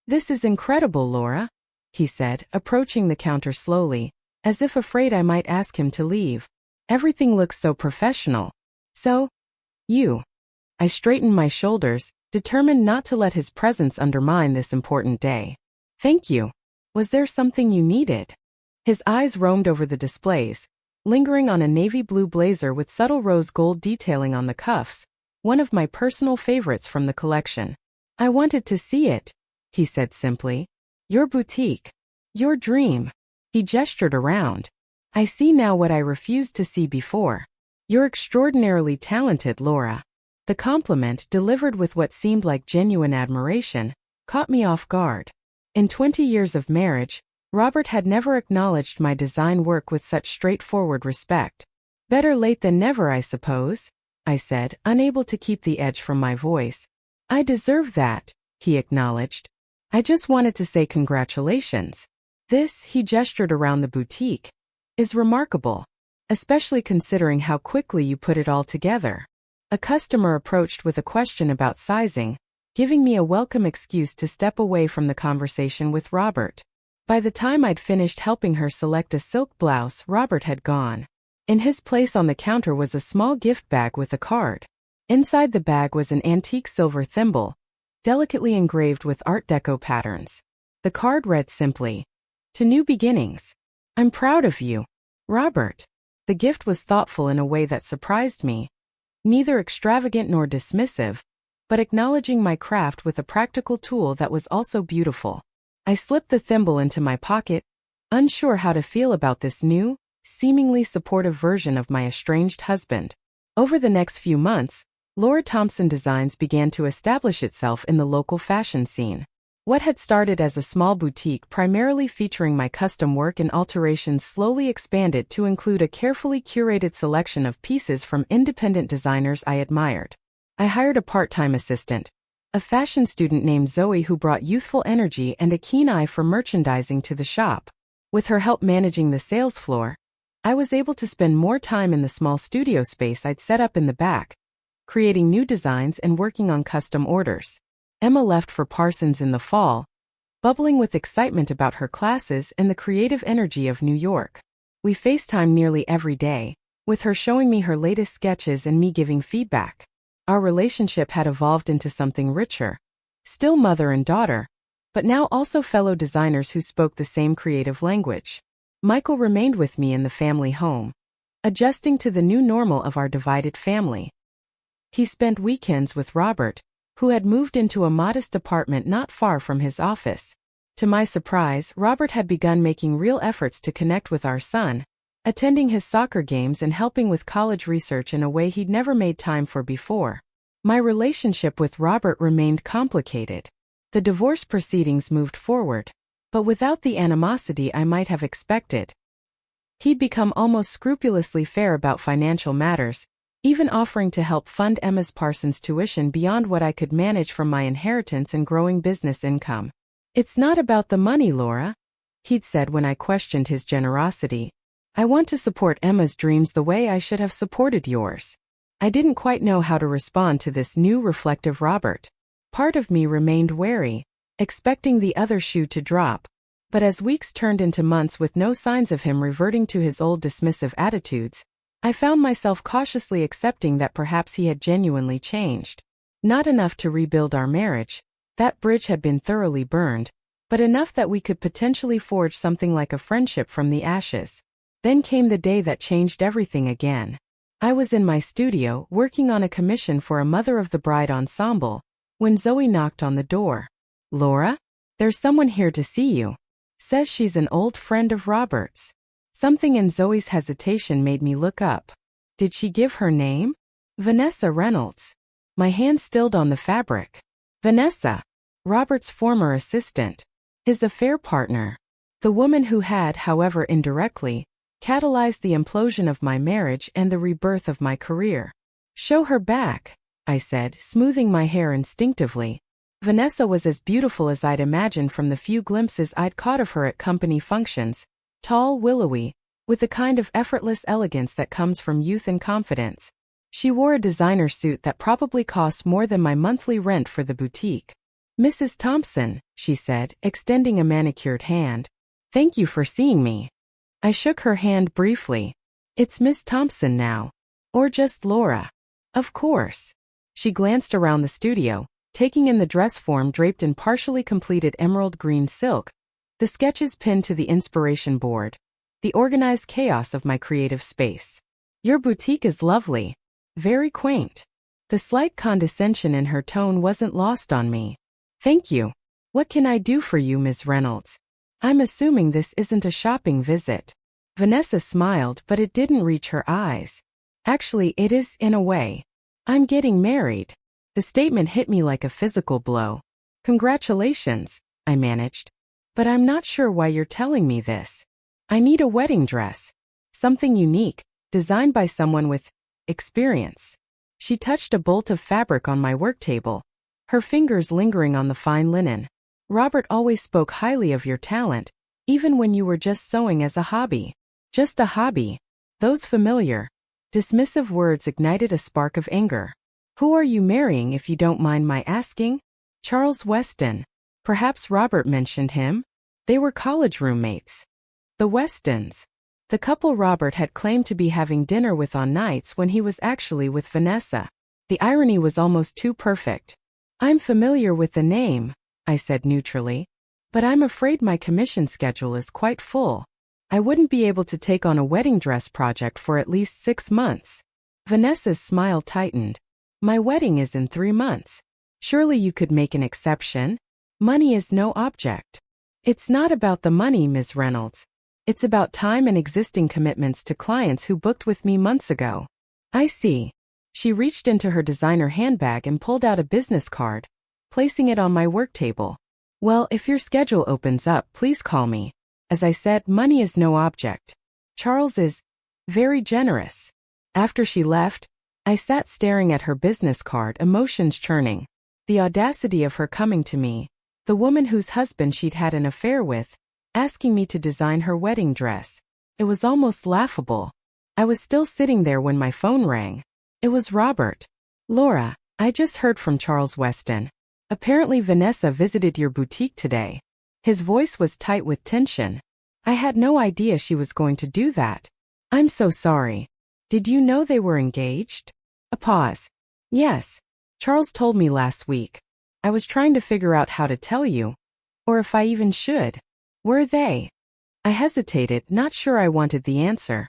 This is incredible, Laura, he said, approaching the counter slowly, as if afraid I might ask him to leave. Everything looks so professional. So, you. I straightened my shoulders, determined not to let his presence undermine this important day. Thank you. Was there something you needed? His eyes roamed over the displays, lingering on a navy blue blazer with subtle rose gold detailing on the cuffs, one of my personal favorites from the collection. I wanted to see it, he said simply. Your boutique. Your dream. He gestured around. I see now what I refused to see before. You're extraordinarily talented, Laura. The compliment, delivered with what seemed like genuine admiration, caught me off guard. In 20 years of marriage, Robert had never acknowledged my design work with such straightforward respect. Better late than never, I suppose, I said, unable to keep the edge from my voice. I deserve that, he acknowledged. I just wanted to say congratulations. This, he gestured around the boutique, is remarkable, especially considering how quickly you put it all together. A customer approached with a question about sizing, giving me a welcome excuse to step away from the conversation with Robert. By the time I'd finished helping her select a silk blouse, Robert had gone. In his place on the counter was a small gift bag with a card. Inside the bag was an antique silver thimble, delicately engraved with Art Deco patterns. The card read simply, "To new beginnings. I'm proud of you, Robert." The gift was thoughtful in a way that surprised me. Neither extravagant nor dismissive, but acknowledging my craft with a practical tool that was also beautiful. I slipped the thimble into my pocket, unsure how to feel about this new, seemingly supportive version of my estranged husband. Over the next few months, Laura Thompson Designs began to establish itself in the local fashion scene. What had started as a small boutique primarily featuring my custom work and alterations slowly expanded to include a carefully curated selection of pieces from independent designers I admired. I hired a part-time assistant, a fashion student named Zoe who brought youthful energy and a keen eye for merchandising to the shop. With her help managing the sales floor, I was able to spend more time in the small studio space I'd set up in the back, creating new designs and working on custom orders. Emma left for Parsons in the fall, bubbling with excitement about her classes and the creative energy of New York. We FaceTimed nearly every day, with her showing me her latest sketches and me giving feedback. Our relationship had evolved into something richer, still mother and daughter, but now also fellow designers who spoke the same creative language. Michael remained with me in the family home, adjusting to the new normal of our divided family. He spent weekends with Robert, who had moved into a modest apartment not far from his office. To my surprise, Robert had begun making real efforts to connect with our son, attending his soccer games and helping with college research in a way he'd never made time for before. My relationship with Robert remained complicated. The divorce proceedings moved forward, but without the animosity I might have expected. He'd become almost scrupulously fair about financial matters, even offering to help fund Emma's Parsons tuition beyond what I could manage from my inheritance and growing business income. "It's not about the money, Laura," he'd said when I questioned his generosity. "I want to support Emma's dreams the way I should have supported yours." I didn't quite know how to respond to this new reflective Robert. Part of me remained wary, expecting the other shoe to drop, but as weeks turned into months with no signs of him reverting to his old dismissive attitudes, I found myself cautiously accepting that perhaps he had genuinely changed. Not enough to rebuild our marriage, that bridge had been thoroughly burned, but enough that we could potentially forge something like a friendship from the ashes. Then came the day that changed everything again. I was in my studio, working on a commission for a Mother of the Bride ensemble, when Zoe knocked on the door. "Laura? There's someone here to see you. Says she's an old friend of Robert's." Something in Zoe's hesitation made me look up. Did she give her name? Vanessa Reynolds. My hand stilled on the fabric. Vanessa, Robert's former assistant. His affair partner. The woman who had, however indirectly, catalyzed the implosion of my marriage and the rebirth of my career. "Show her back," I said, smoothing my hair instinctively. Vanessa was as beautiful as I'd imagined from the few glimpses I'd caught of her at company functions, tall, willowy, with the kind of effortless elegance that comes from youth and confidence. She wore a designer suit that probably cost more than my monthly rent for the boutique. "Mrs. Thompson," she said, extending a manicured hand. "Thank you for seeing me." I shook her hand briefly. "It's Miss Thompson now. Or just Laura." "Of course." She glanced around the studio, taking in the dress form draped in partially completed emerald green silk, the sketches pinned to the inspiration board, the organized chaos of my creative space. "Your boutique is lovely. Very quaint." The slight condescension in her tone wasn't lost on me. "Thank you. What can I do for you, Ms. Reynolds? I'm assuming this isn't a shopping visit." Vanessa smiled, but it didn't reach her eyes. "Actually, it is in a way. I'm getting married." The statement hit me like a physical blow. "Congratulations," I managed. But I'm not sure why you're telling me this. I need a wedding dress. Something unique, designed by someone with experience. She touched a bolt of fabric on my work table, her fingers lingering on the fine linen. Robert always spoke highly of your talent, even when you were just sewing as a hobby. Just a hobby. Those familiar, dismissive words ignited a spark of anger. Who are you marrying if you don't mind my asking? Charles Weston. Perhaps Robert mentioned him? They were college roommates. The Westons. The couple Robert had claimed to be having dinner with on nights when he was actually with Vanessa. The irony was almost too perfect. I'm familiar with the name, I said neutrally, but I'm afraid my commission schedule is quite full. I wouldn't be able to take on a wedding dress project for at least 6 months. Vanessa's smile tightened. My wedding is in 3 months. Surely you could make an exception? Money is no object. It's not about the money, Ms. Reynolds. It's about time and existing commitments to clients who booked with me months ago. I see. She reached into her designer handbag and pulled out a business card, placing it on my work table. Well, if your schedule opens up, please call me. As I said, money is no object. Charles is very generous. After she left, I sat staring at her business card, emotions churning. The audacity of her coming to me, the woman whose husband she'd had an affair with, asking me to design her wedding dress. It was almost laughable. I was still sitting there when my phone rang. It was Robert. Laura, I just heard from Charles Weston. Apparently Vanessa visited your boutique today. His voice was tight with tension. I had no idea she was going to do that. I'm so sorry. Did you know they were engaged? A pause. Yes. Charles told me last week. I was trying to figure out how to tell you. Or if I even should. Were they? I hesitated, not sure I wanted the answer.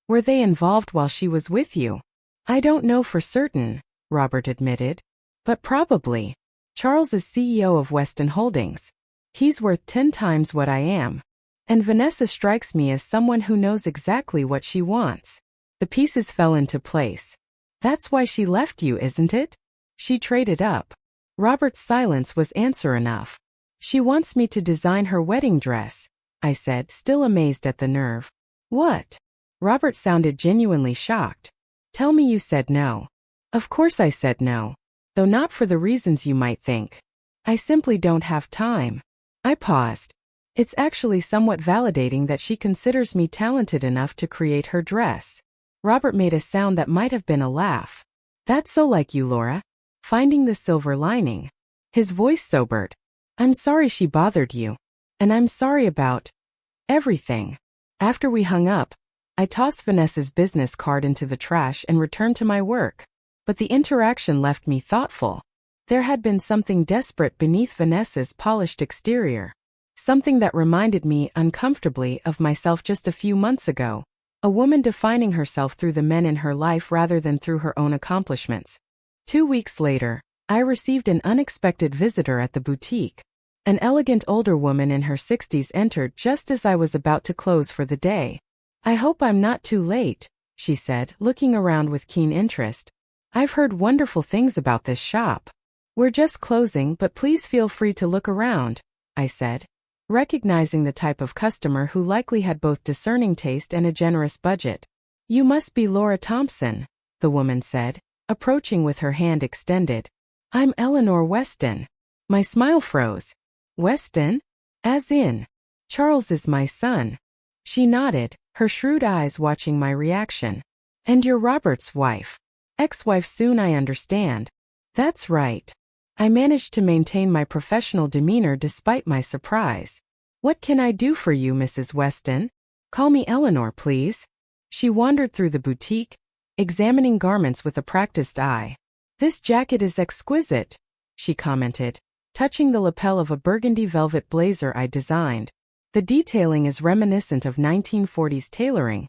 Were they involved while she was with you? I don't know for certain, Robert admitted. But probably. Charles is CEO of Weston Holdings. He's worth 10 times what I am. And Vanessa strikes me as someone who knows exactly what she wants. The pieces fell into place. That's why she left you, isn't it? She traded up. Robert's silence was answer enough. She wants me to design her wedding dress, I said, still amazed at the nerve. What? Robert sounded genuinely shocked. Tell me you said no. Of course I said no. Though not for the reasons you might think. I simply don't have time. I paused. It's actually somewhat validating that she considers me talented enough to create her dress. Robert made a sound that might have been a laugh. That's so like you, Laura. Finding the silver lining. His voice sobered. I'm sorry she bothered you. And I'm sorry about everything. After we hung up, I tossed Vanessa's business card into the trash and returned to my work. But the interaction left me thoughtful. There had been something desperate beneath Vanessa's polished exterior. Something that reminded me uncomfortably of myself just a few months ago. A woman defining herself through the men in her life rather than through her own accomplishments. 2 weeks later, I received an unexpected visitor at the boutique. An elegant older woman in her 60s entered just as I was about to close for the day. I hope I'm not too late, she said, looking around with keen interest. I've heard wonderful things about this shop. We're just closing, but please feel free to look around, I said, recognizing the type of customer who likely had both discerning taste and a generous budget. You must be Laura Thompson, the woman said, approaching with her hand extended. I'm Eleanor Weston. My smile froze. Weston? As in, Charles is my son. She nodded, her shrewd eyes watching my reaction. And you're Robert's wife. Ex-wife soon, I understand. That's right. I managed to maintain my professional demeanor despite my surprise. What can I do for you, Mrs. Weston? Call me Eleanor, please. She wandered through the boutique, examining garments with a practiced eye. This jacket is exquisite, she commented, touching the lapel of a burgundy velvet blazer I designed. The detailing is reminiscent of 1940s tailoring,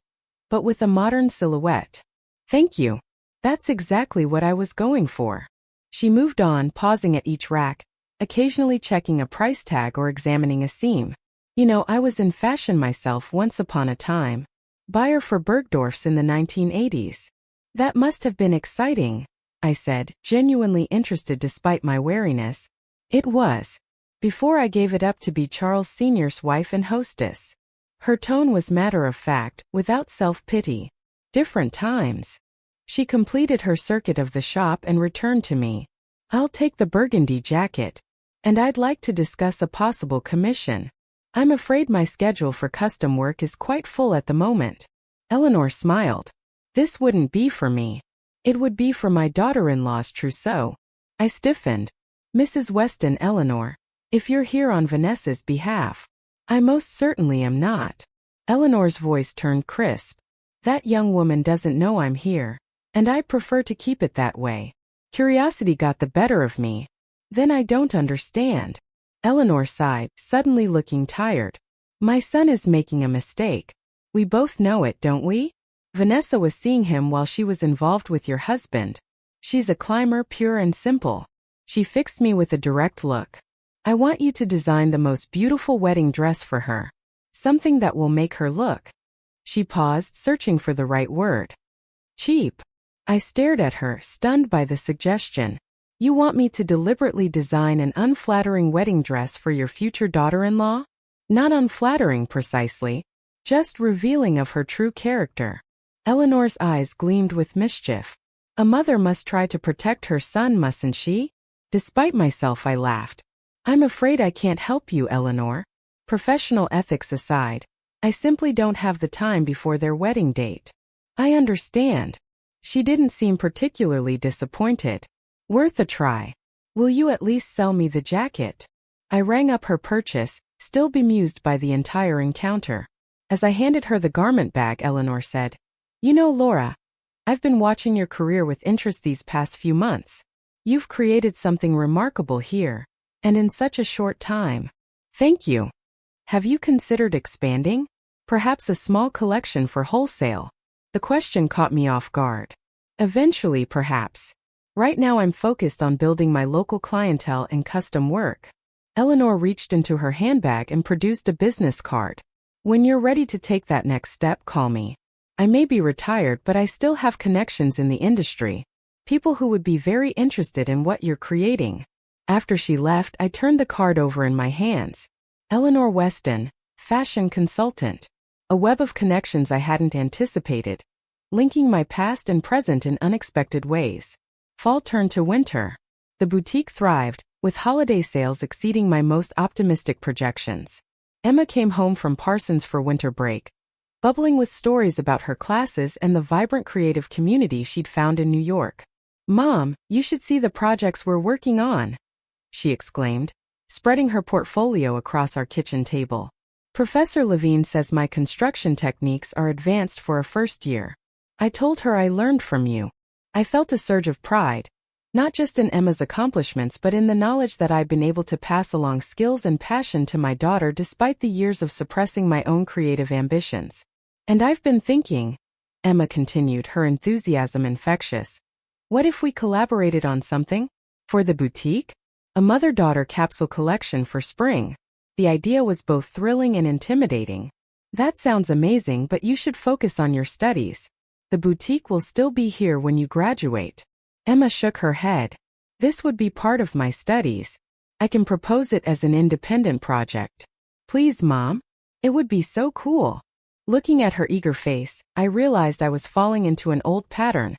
but with a modern silhouette. Thank you. That's exactly what I was going for. She moved on, pausing at each rack, occasionally checking a price tag or examining a seam. You know, I was in fashion myself once upon a time. Buyer for Bergdorf's in the 1980s. That must have been exciting, I said, genuinely interested despite my wariness. It was. before I gave it up to be Charles Sr.'s wife and hostess. Her tone was matter-of-fact, without self-pity. Different times. She completed her circuit of the shop and returned to me. I'll take the burgundy jacket. And I'd like to discuss a possible commission. I'm afraid my schedule for custom work is quite full at the moment. Eleanor smiled. This wouldn't be for me. It would be for my daughter-in-law's trousseau. I stiffened. Mrs. Weston, Eleanor, if you're here on Vanessa's behalf. I most certainly am not. Eleanor's voice turned crisp. That young woman doesn't know I'm here, and I prefer to keep it that way. Curiosity got the better of me. Then I don't understand. Eleanor sighed, suddenly looking tired. My son is making a mistake. We both know it, don't we? Vanessa was seeing him while she was involved with your husband. She's a climber, pure and simple. She fixed me with a direct look. I want you to design the most beautiful wedding dress for her. Something that will make her look. She paused, searching for the right word. Cheap. I stared at her, stunned by the suggestion. You want me to deliberately design an unflattering wedding dress for your future daughter-in-law? Not unflattering precisely, just revealing of her true character. Eleanor's eyes gleamed with mischief. A mother must try to protect her son, mustn't she? Despite myself, I laughed. I'm afraid I can't help you, Eleanor. Professional ethics aside, I simply don't have the time before their wedding date. I understand. She didn't seem particularly disappointed. Worth a try. Will you at least sell me the jacket? I rang up her purchase, still bemused by the entire encounter. As I handed her the garment bag, Eleanor said, You know, Laura, I've been watching your career with interest these past few months. You've created something remarkable here, and in such a short time. Thank you. Have you considered expanding? Perhaps a small collection for wholesale? The question caught me off guard. Eventually, perhaps. Right now I'm focused on building my local clientele and custom work. Eleanor reached into her handbag and produced a business card. When you're ready to take that next step, call me. I may be retired, but I still have connections in the industry. People who would be very interested in what you're creating. After she left, I turned the card over in my hands. Eleanor Weston, fashion consultant. A web of connections I hadn't anticipated, linking my past and present in unexpected ways. Fall turned to winter. The boutique thrived, with holiday sales exceeding my most optimistic projections. Emma came home from Parsons for winter break, bubbling with stories about her classes and the vibrant creative community she'd found in New York. Mom, you should see the projects we're working on, she exclaimed, spreading her portfolio across our kitchen table. Professor Levine says my construction techniques are advanced for a first year. I told her I learned from you. I felt a surge of pride, not just in Emma's accomplishments but in the knowledge that I'd been able to pass along skills and passion to my daughter despite the years of suppressing my own creative ambitions. And I've been thinking, Emma continued, her enthusiasm infectious. What if we collaborated on something? For the boutique? A mother-daughter capsule collection for spring. The idea was both thrilling and intimidating. That sounds amazing, but you should focus on your studies. The boutique will still be here when you graduate. Emma shook her head. This would be part of my studies. I can propose it as an independent project. Please, Mom. It would be so cool. Looking at her eager face, I realized I was falling into an old pattern,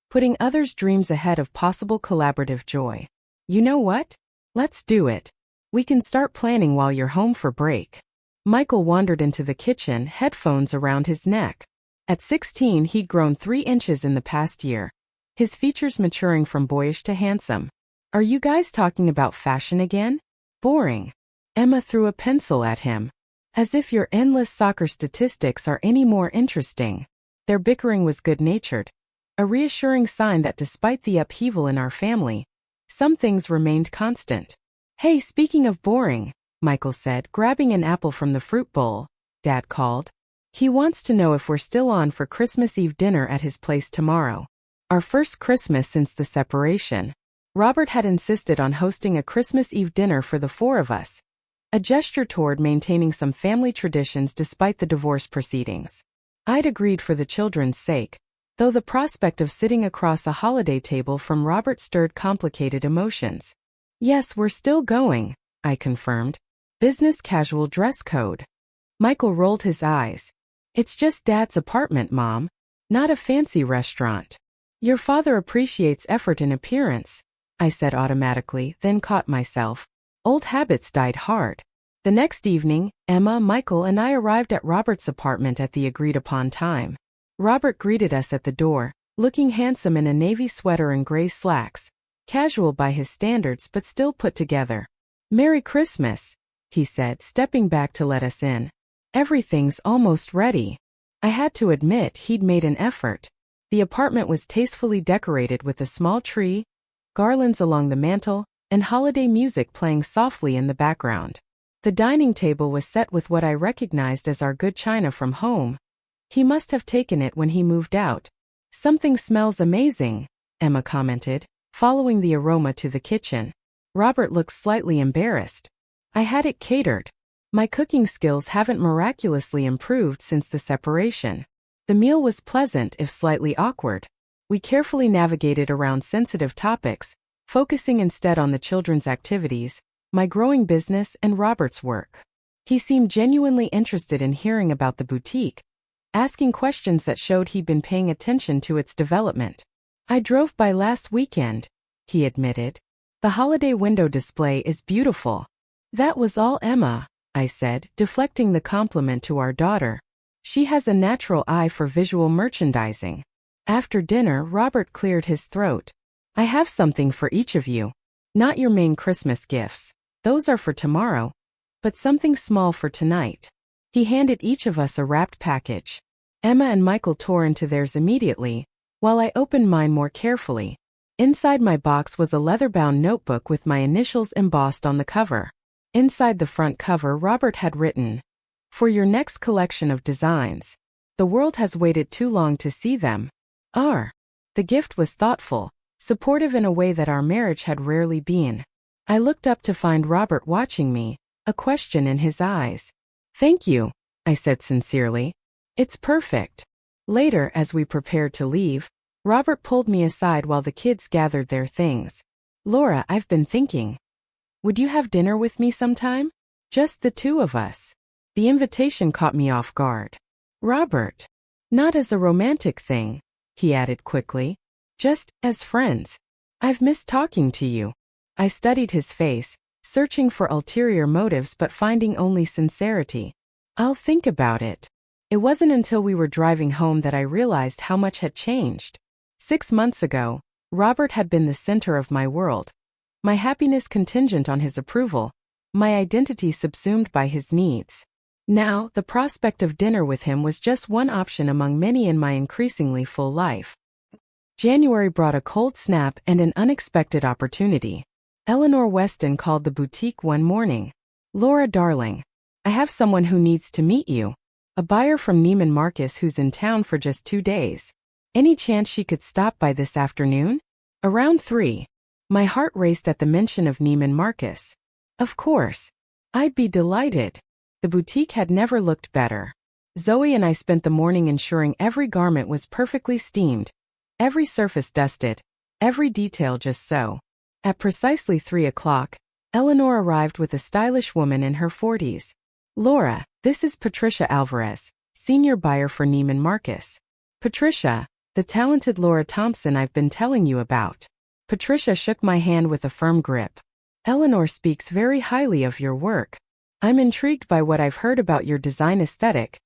putting others' dreams ahead of possible collaborative joy. You know what? Let's do it. We can start planning while you're home for break. Michael wandered into the kitchen, headphones around his neck. At 16, he'd grown 3 inches in the past year, his features maturing from boyish to handsome. Are you guys talking about fashion again? Boring. Emma threw a pencil at him. As if your endless soccer statistics are any more interesting. Their bickering was good-natured, a reassuring sign that despite the upheaval in our family, some things remained constant. Hey, speaking of boring, Michael said, grabbing an apple from the fruit bowl, Dad called. He wants to know if we're still on for Christmas Eve dinner at his place tomorrow. Our first Christmas since the separation. Robert had insisted on hosting a Christmas Eve dinner for the 4 of us, a gesture toward maintaining some family traditions despite the divorce proceedings. I'd agreed for the children's sake, though the prospect of sitting across a holiday table from Robert stirred complicated emotions. Yes, we're still going. I confirmed. Business casual dress code. Michael rolled his eyes. It's just Dad's apartment, Mom. Not a fancy restaurant. Your father appreciates effort in appearance, I said automatically, then caught myself. Old habits died hard. The next evening, Emma, Michael, and I arrived at Robert's apartment at the agreed-upon time. Robert greeted us at the door, looking handsome in a navy sweater and gray slacks, casual by his standards but still put together. Merry Christmas, he said, stepping back to let us in. Everything's almost ready. I had to admit he'd made an effort. The apartment was tastefully decorated with a small tree, garlands along the mantel, and holiday music playing softly in the background. The dining table was set with what I recognized as our good china from home. He must have taken it when he moved out. Something smells amazing, Emma commented, following the aroma to the kitchen. Robert looked slightly embarrassed. I had it catered. My cooking skills haven't miraculously improved since the separation. The meal was pleasant if slightly awkward. We carefully navigated around sensitive topics, focusing instead on the children's activities, my growing business, and Robert's work. He seemed genuinely interested in hearing about the boutique, asking questions that showed he'd been paying attention to its development. I drove by last weekend, he admitted. The holiday window display is beautiful. That was all, Emma, I said, deflecting the compliment to our daughter. She has a natural eye for visual merchandising. After dinner, Robert cleared his throat. I have something for each of you. Not your main Christmas gifts. Those are for tomorrow. But something small for tonight. He handed each of us a wrapped package. Emma and Michael tore into theirs immediately, while I opened mine more carefully. Inside my box was a leather-bound notebook with my initials embossed on the cover. Inside the front cover, Robert had written, "For your next collection of designs. The world has waited too long to see them. R." The gift was thoughtful, supportive in a way that our marriage had rarely been. I looked up to find Robert watching me, a question in his eyes. "Thank you," I said sincerely. "It's perfect." Later, as we prepared to leave, Robert pulled me aside while the kids gathered their things. "Laura, I've been thinking. Would you have dinner with me sometime? Just the two of us." The invitation caught me off guard. "Robert, not as a romantic thing," he added quickly. "Just as friends. I've missed talking to you." I studied his face, searching for ulterior motives but finding only sincerity. "I'll think about it." It wasn't until we were driving home that I realized how much had changed. 6 months ago, Robert had been the center of my world. My happiness contingent on his approval, my identity subsumed by his needs. Now, the prospect of dinner with him was just one option among many in my increasingly full life. January brought a cold snap and an unexpected opportunity. Eleanor Weston called the boutique one morning. "Laura, darling, I have someone who needs to meet you. A buyer from Neiman Marcus who's in town for just 2 days. Any chance she could stop by this afternoon? Around 3. My heart raced at the mention of Neiman Marcus. Of course. I'd be delighted. The boutique had never looked better. Zoe and I spent the morning ensuring every garment was perfectly steamed, every surface dusted, every detail just so. At precisely 3 o'clock, Eleanor arrived with a stylish woman in her 40s. "Laura, this is Patricia Alvarez, senior buyer for Neiman Marcus. Patricia, the talented Laura Thompson I've been telling you about." Patricia shook my hand with a firm grip. "Eleanor speaks very highly of your work. I'm intrigued by what I've heard about your design aesthetic.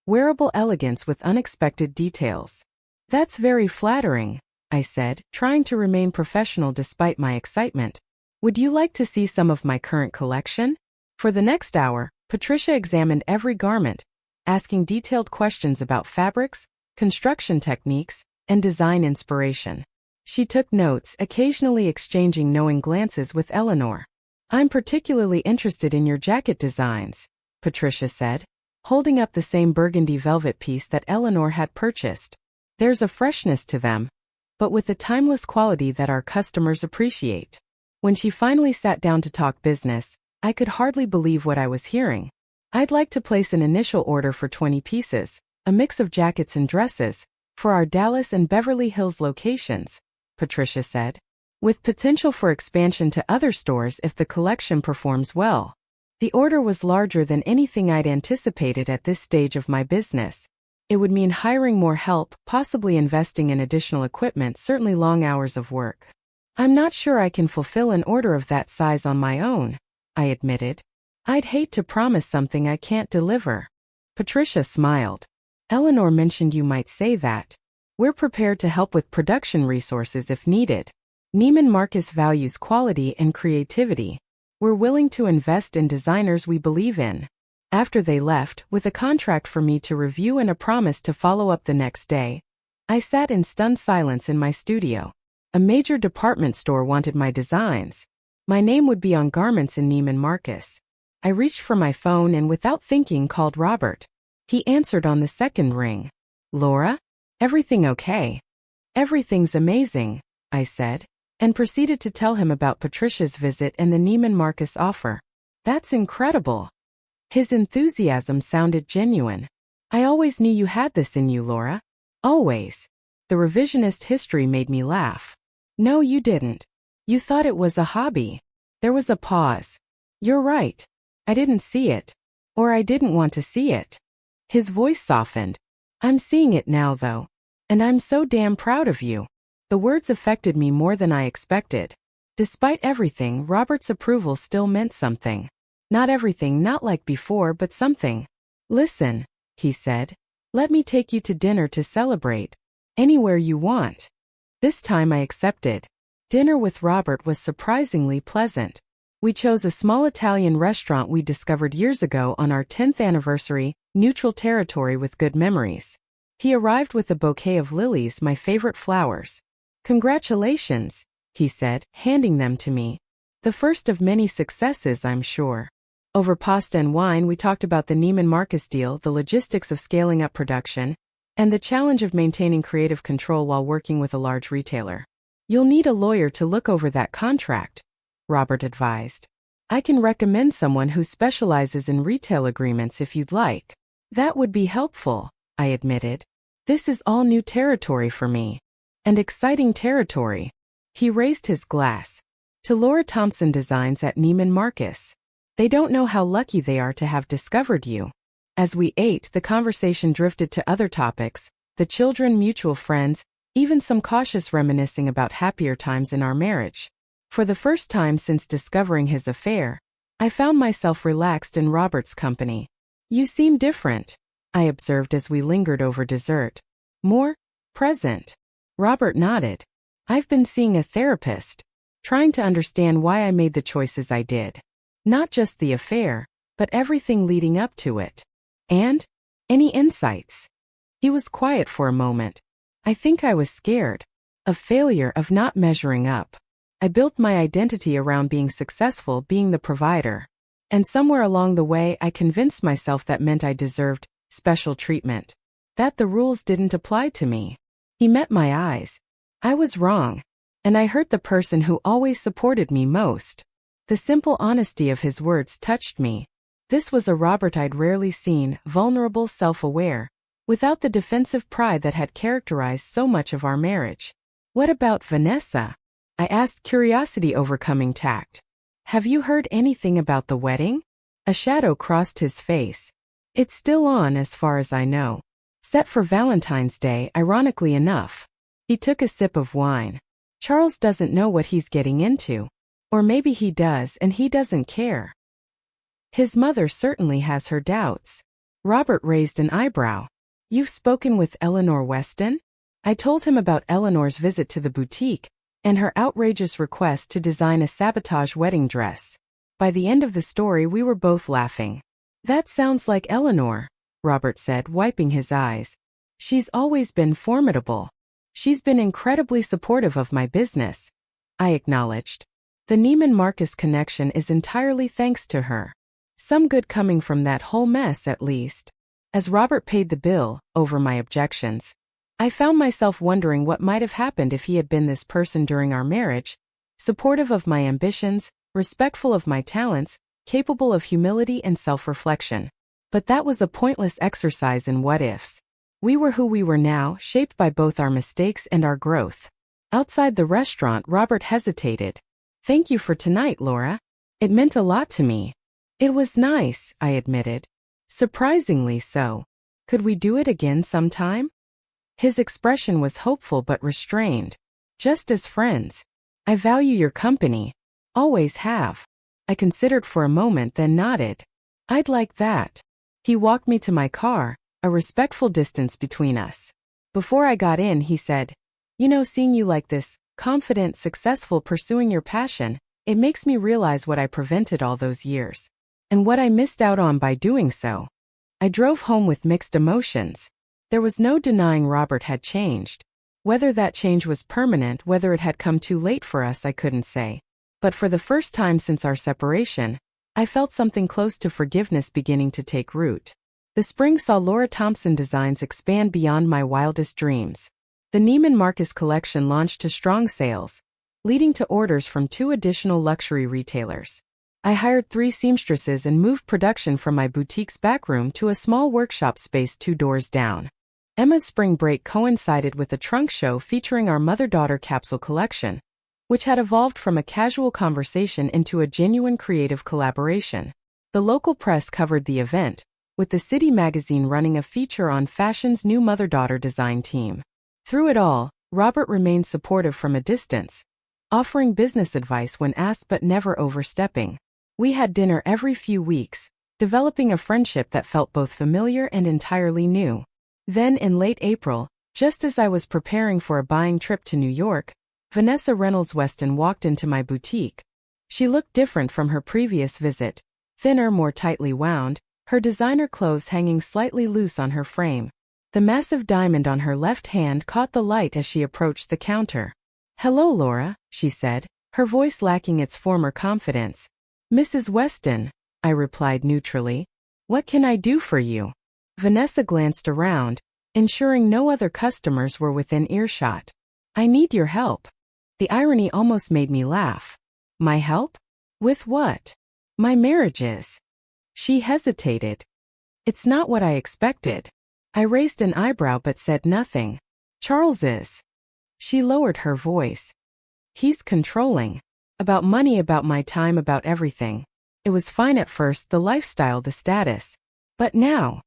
Wearable elegance with unexpected details." "That's very flattering," I said, trying to remain professional despite my excitement. "Would you like to see some of my current collection?" For the next hour, Patricia examined every garment, asking detailed questions about fabrics, construction techniques, and design inspiration. She took notes, occasionally exchanging knowing glances with Eleanor. "I'm particularly interested in your jacket designs," Patricia said, holding up the same burgundy velvet piece that Eleanor had purchased. "There's a freshness to them, but with a timeless quality that our customers appreciate." When she finally sat down to talk business, I could hardly believe what I was hearing. "I'd like to place an initial order for 20 pieces, a mix of jackets and dresses, for our Dallas and Beverly Hills locations," Patricia said. with potential for expansion to other stores if the collection performs well. The order was larger than anything I'd anticipated at this stage of my business. It would mean hiring more help, possibly investing in additional equipment, certainly long hours of work. I'm not sure I can fulfill an order of that size on my own, I admitted. I'd hate to promise something I can't deliver. Patricia smiled. Eleanor mentioned you might say that. We're prepared to help with production resources if needed. Neiman Marcus values quality and creativity. We're willing to invest in designers we believe in. After they left, with a contract for me to review and a promise to follow up the next day, I sat in stunned silence in my studio. A major department store wanted my designs. My name would be on garments in Neiman Marcus. I reached for my phone and without thinking called Robert. He answered on the second ring. Laura? Everything okay? Everything's amazing, I said, and proceeded to tell him about Patricia's visit and the Neiman Marcus offer. That's incredible. His enthusiasm sounded genuine. I always knew you had this in you, Laura. Always. The revisionist history made me laugh. No, you didn't. You thought it was a hobby. There was a pause. You're right. I didn't see it. Or I didn't want to see it. His voice softened. I'm seeing it now, though. And I'm so damn proud of you. The words affected me more than I expected. Despite everything, Robert's approval still meant something. Not everything, not like before, but something. Listen, he said. Let me take you to dinner to celebrate. Anywhere you want. This time I accepted. Dinner with Robert was surprisingly pleasant. We chose a small Italian restaurant we discovered years ago on our 10th anniversary, neutral territory with good memories. He arrived with a bouquet of lilies, my favorite flowers. Congratulations, he said, handing them to me. The first of many successes, I'm sure. Over pasta and wine, we talked about the Neiman Marcus deal, the logistics of scaling up production, and the challenge of maintaining creative control while working with a large retailer. You'll need a lawyer to look over that contract, Robert advised. I can recommend someone who specializes in retail agreements if you'd like. That would be helpful, I admitted. This is all new territory for me. And exciting territory. He raised his glass. To Laura Thompson Designs at Neiman Marcus. They don't know how lucky they are to have discovered you. As we ate, the conversation drifted to other topics, the children, mutual friends, even some cautious reminiscing about happier times in our marriage. For the first time since discovering his affair, I found myself relaxed in Robert's company. You seem different, I observed as we lingered over dessert. More present. Robert nodded. I've been seeing a therapist, trying to understand why I made the choices I did. Not just the affair, but everything leading up to it. And? Any insights? He was quiet for a moment. I think I was scared. Of failure, of not measuring up. I built my identity around being successful, being the provider. And somewhere along the way I convinced myself that meant I deserved special treatment. That the rules didn't apply to me. He met my eyes. I was wrong. And I hurt the person who always supported me most. The simple honesty of his words touched me. This was a Robert I'd rarely seen, vulnerable, self-aware, without the defensive pride that had characterized so much of our marriage. What about Vanessa? I asked, curiosity overcoming tact. Have you heard anything about the wedding? A shadow crossed his face. It's still on as far as I know. Set for Valentine's Day, ironically enough. He took a sip of wine. Charles doesn't know what he's getting into. Or maybe he does and he doesn't care. His mother certainly has her doubts. Robert raised an eyebrow. You've spoken with Eleanor Weston? I told him about Eleanor's visit to the boutique and her outrageous request to design a sabotage wedding dress. By the end of the story, we were both laughing. That sounds like Eleanor, Robert said, wiping his eyes. She's always been formidable. She's been incredibly supportive of my business, I acknowledged. The Neiman Marcus connection is entirely thanks to her. Some good coming from that whole mess, at least. As Robert paid the bill, over my objections, I found myself wondering what might have happened if he had been this person during our marriage, supportive of my ambitions, respectful of my talents, capable of humility and self-reflection. But that was a pointless exercise in what-ifs. We were who we were now, shaped by both our mistakes and our growth. Outside the restaurant, Robert hesitated. Thank you for tonight, Laura. It meant a lot to me. It was nice, I admitted. Surprisingly so. Could we do it again sometime? His expression was hopeful but restrained. Just as friends. I value your company. Always have. I considered for a moment, then nodded. I'd like that. He walked me to my car, a respectful distance between us. Before I got in, he said, You know, seeing you like this, confident, successful, pursuing your passion, it makes me realize what I prevented all those years. And what I missed out on by doing so. I drove home with mixed emotions. There was no denying Robert had changed. Whether that change was permanent, whether it had come too late for us, I couldn't say. But for the first time since our separation, I felt something close to forgiveness beginning to take root. The spring saw Laura Thompson designs expand beyond my wildest dreams. The Neiman Marcus collection launched to strong sales, leading to orders from 2 additional luxury retailers. I hired 3 seamstresses and moved production from my boutique's backroom to a small workshop space 2 doors down. Emma's spring break coincided with a trunk show featuring our mother-daughter capsule collection, which had evolved from a casual conversation into a genuine creative collaboration. The local press covered the event, with the City magazine running a feature on fashion's new mother-daughter design team. Through it all, Robert remained supportive from a distance, offering business advice when asked but never overstepping. We had dinner every few weeks, developing a friendship that felt both familiar and entirely new. Then in late April, just as I was preparing for a buying trip to New York, Vanessa Reynolds Weston walked into my boutique. She looked different from her previous visit, thinner, more tightly wound, her designer clothes hanging slightly loose on her frame. The massive diamond on her left hand caught the light as she approached the counter. "Hello, Laura," she said, her voice lacking its former confidence. "Mrs. Weston," I replied neutrally. "What can I do for you?" Vanessa glanced around, ensuring no other customers were within earshot. "I need your help." The irony almost made me laugh. "My help? With what?" "My marriages." She hesitated. "It's not what I expected." I raised an eyebrow but said nothing. "Charles is." She lowered her voice. "He's controlling. About money, about my time, about everything. It was fine at first, the lifestyle, the status. But now."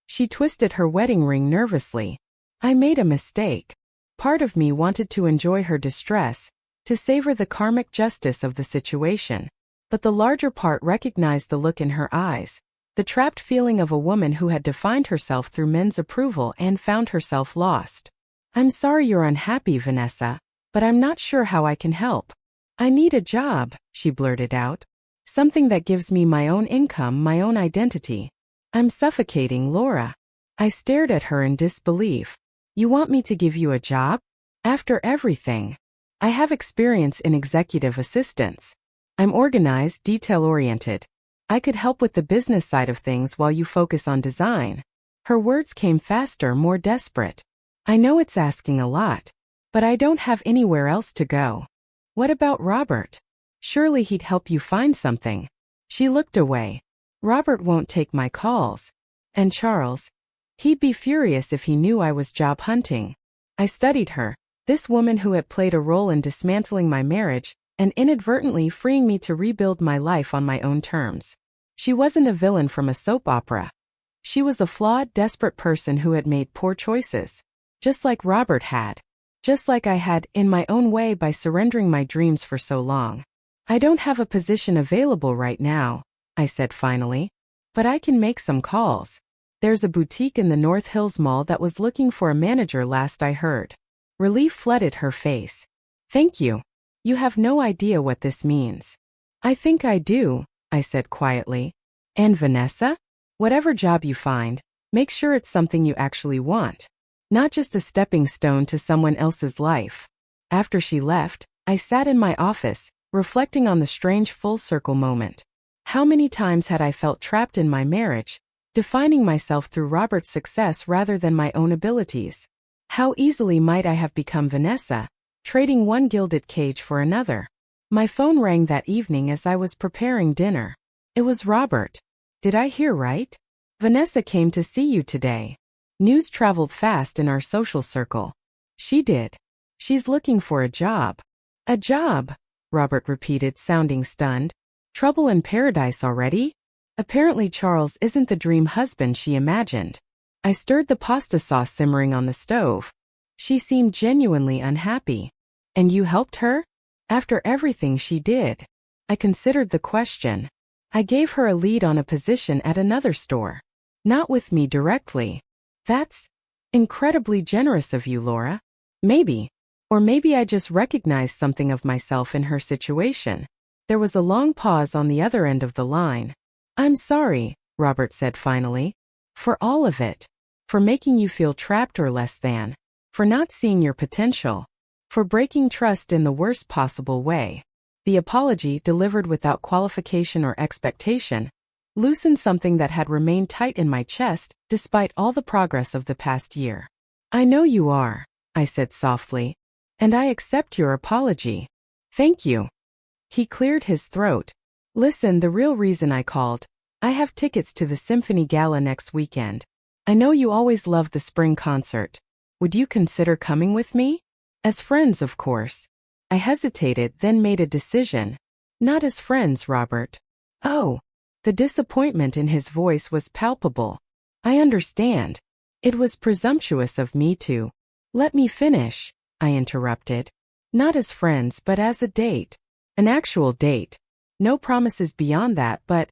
She twisted her wedding ring nervously. "I made a mistake." Part of me wanted to enjoy her distress, to savor the karmic justice of the situation. But the larger part recognized the look in her eyes, the trapped feeling of a woman who had defined herself through men's approval and found herself lost. "I'm sorry you're unhappy, Vanessa, but I'm not sure how I can help. I need a job," she blurted out. "Something that gives me my own income, my own identity. I'm suffocating, Laura." I stared at her in disbelief. "You want me to give you a job? After everything? I have experience in executive assistance. I'm organized, detail-oriented. I could help with the business side of things while you focus on design." Her words came faster, more desperate. "I know it's asking a lot, but I don't have anywhere else to go." "What about Robert? Surely he'd help you find something." She looked away. "Robert won't take my calls. And Charles? He'd be furious if he knew I was job hunting." I studied her, this woman who had played a role in dismantling my marriage and inadvertently freeing me to rebuild my life on my own terms. She wasn't a villain from a soap opera. She was a flawed, desperate person who had made poor choices. Just like Robert had. Just like I had, in my own way, by surrendering my dreams for so long. "I don't have a position available right now," I said finally. "But I can make some calls. There's a boutique in the North Hills Mall that was looking for a manager last I heard." Relief flooded her face. "Thank you. You have no idea what this means." "I think I do," I said quietly. "And Vanessa? Whatever job you find, make sure it's something you actually want. Not just a stepping stone to someone else's life." After she left, I sat in my office, reflecting on the strange full-circle moment. How many times had I felt trapped in my marriage, defining myself through Robert's success rather than my own abilities? How easily might I have become Vanessa, trading one gilded cage for another? My phone rang that evening as I was preparing dinner. It was Robert. "Did I hear right? Vanessa came to see you today." News traveled fast in our social circle. "She did. She's looking for a job. A job, Robert repeated, sounding stunned. Trouble in paradise already? Apparently Charles isn't the dream husband she imagined. I stirred the pasta sauce simmering on the stove. She seemed genuinely unhappy. And you helped her? After everything she did? I considered the question. I gave her a lead on a position at another store. Not with me directly. That's incredibly generous of you, Laura. Maybe. Or maybe I just recognized something of myself in her situation. There was a long pause on the other end of the line. I'm sorry, Robert said finally. For all of it. For making you feel trapped or less than. For not seeing your potential. For breaking trust in the worst possible way. The apology, delivered without qualification or expectation, loosened something that had remained tight in my chest despite all the progress of the past year. I know you are, I said softly. And I accept your apology. Thank you. He cleared his throat. Listen, the real reason I called. I have tickets to the Symphony Gala next weekend. I know you always loved the spring concert. Would you consider coming with me? As friends, of course. I hesitated, then made a decision. Not as friends, Robert. Oh. The disappointment in his voice was palpable. I understand. It was presumptuous of me to. Let me finish, I interrupted. Not as friends, but as a date. An actual date. No promises beyond that, but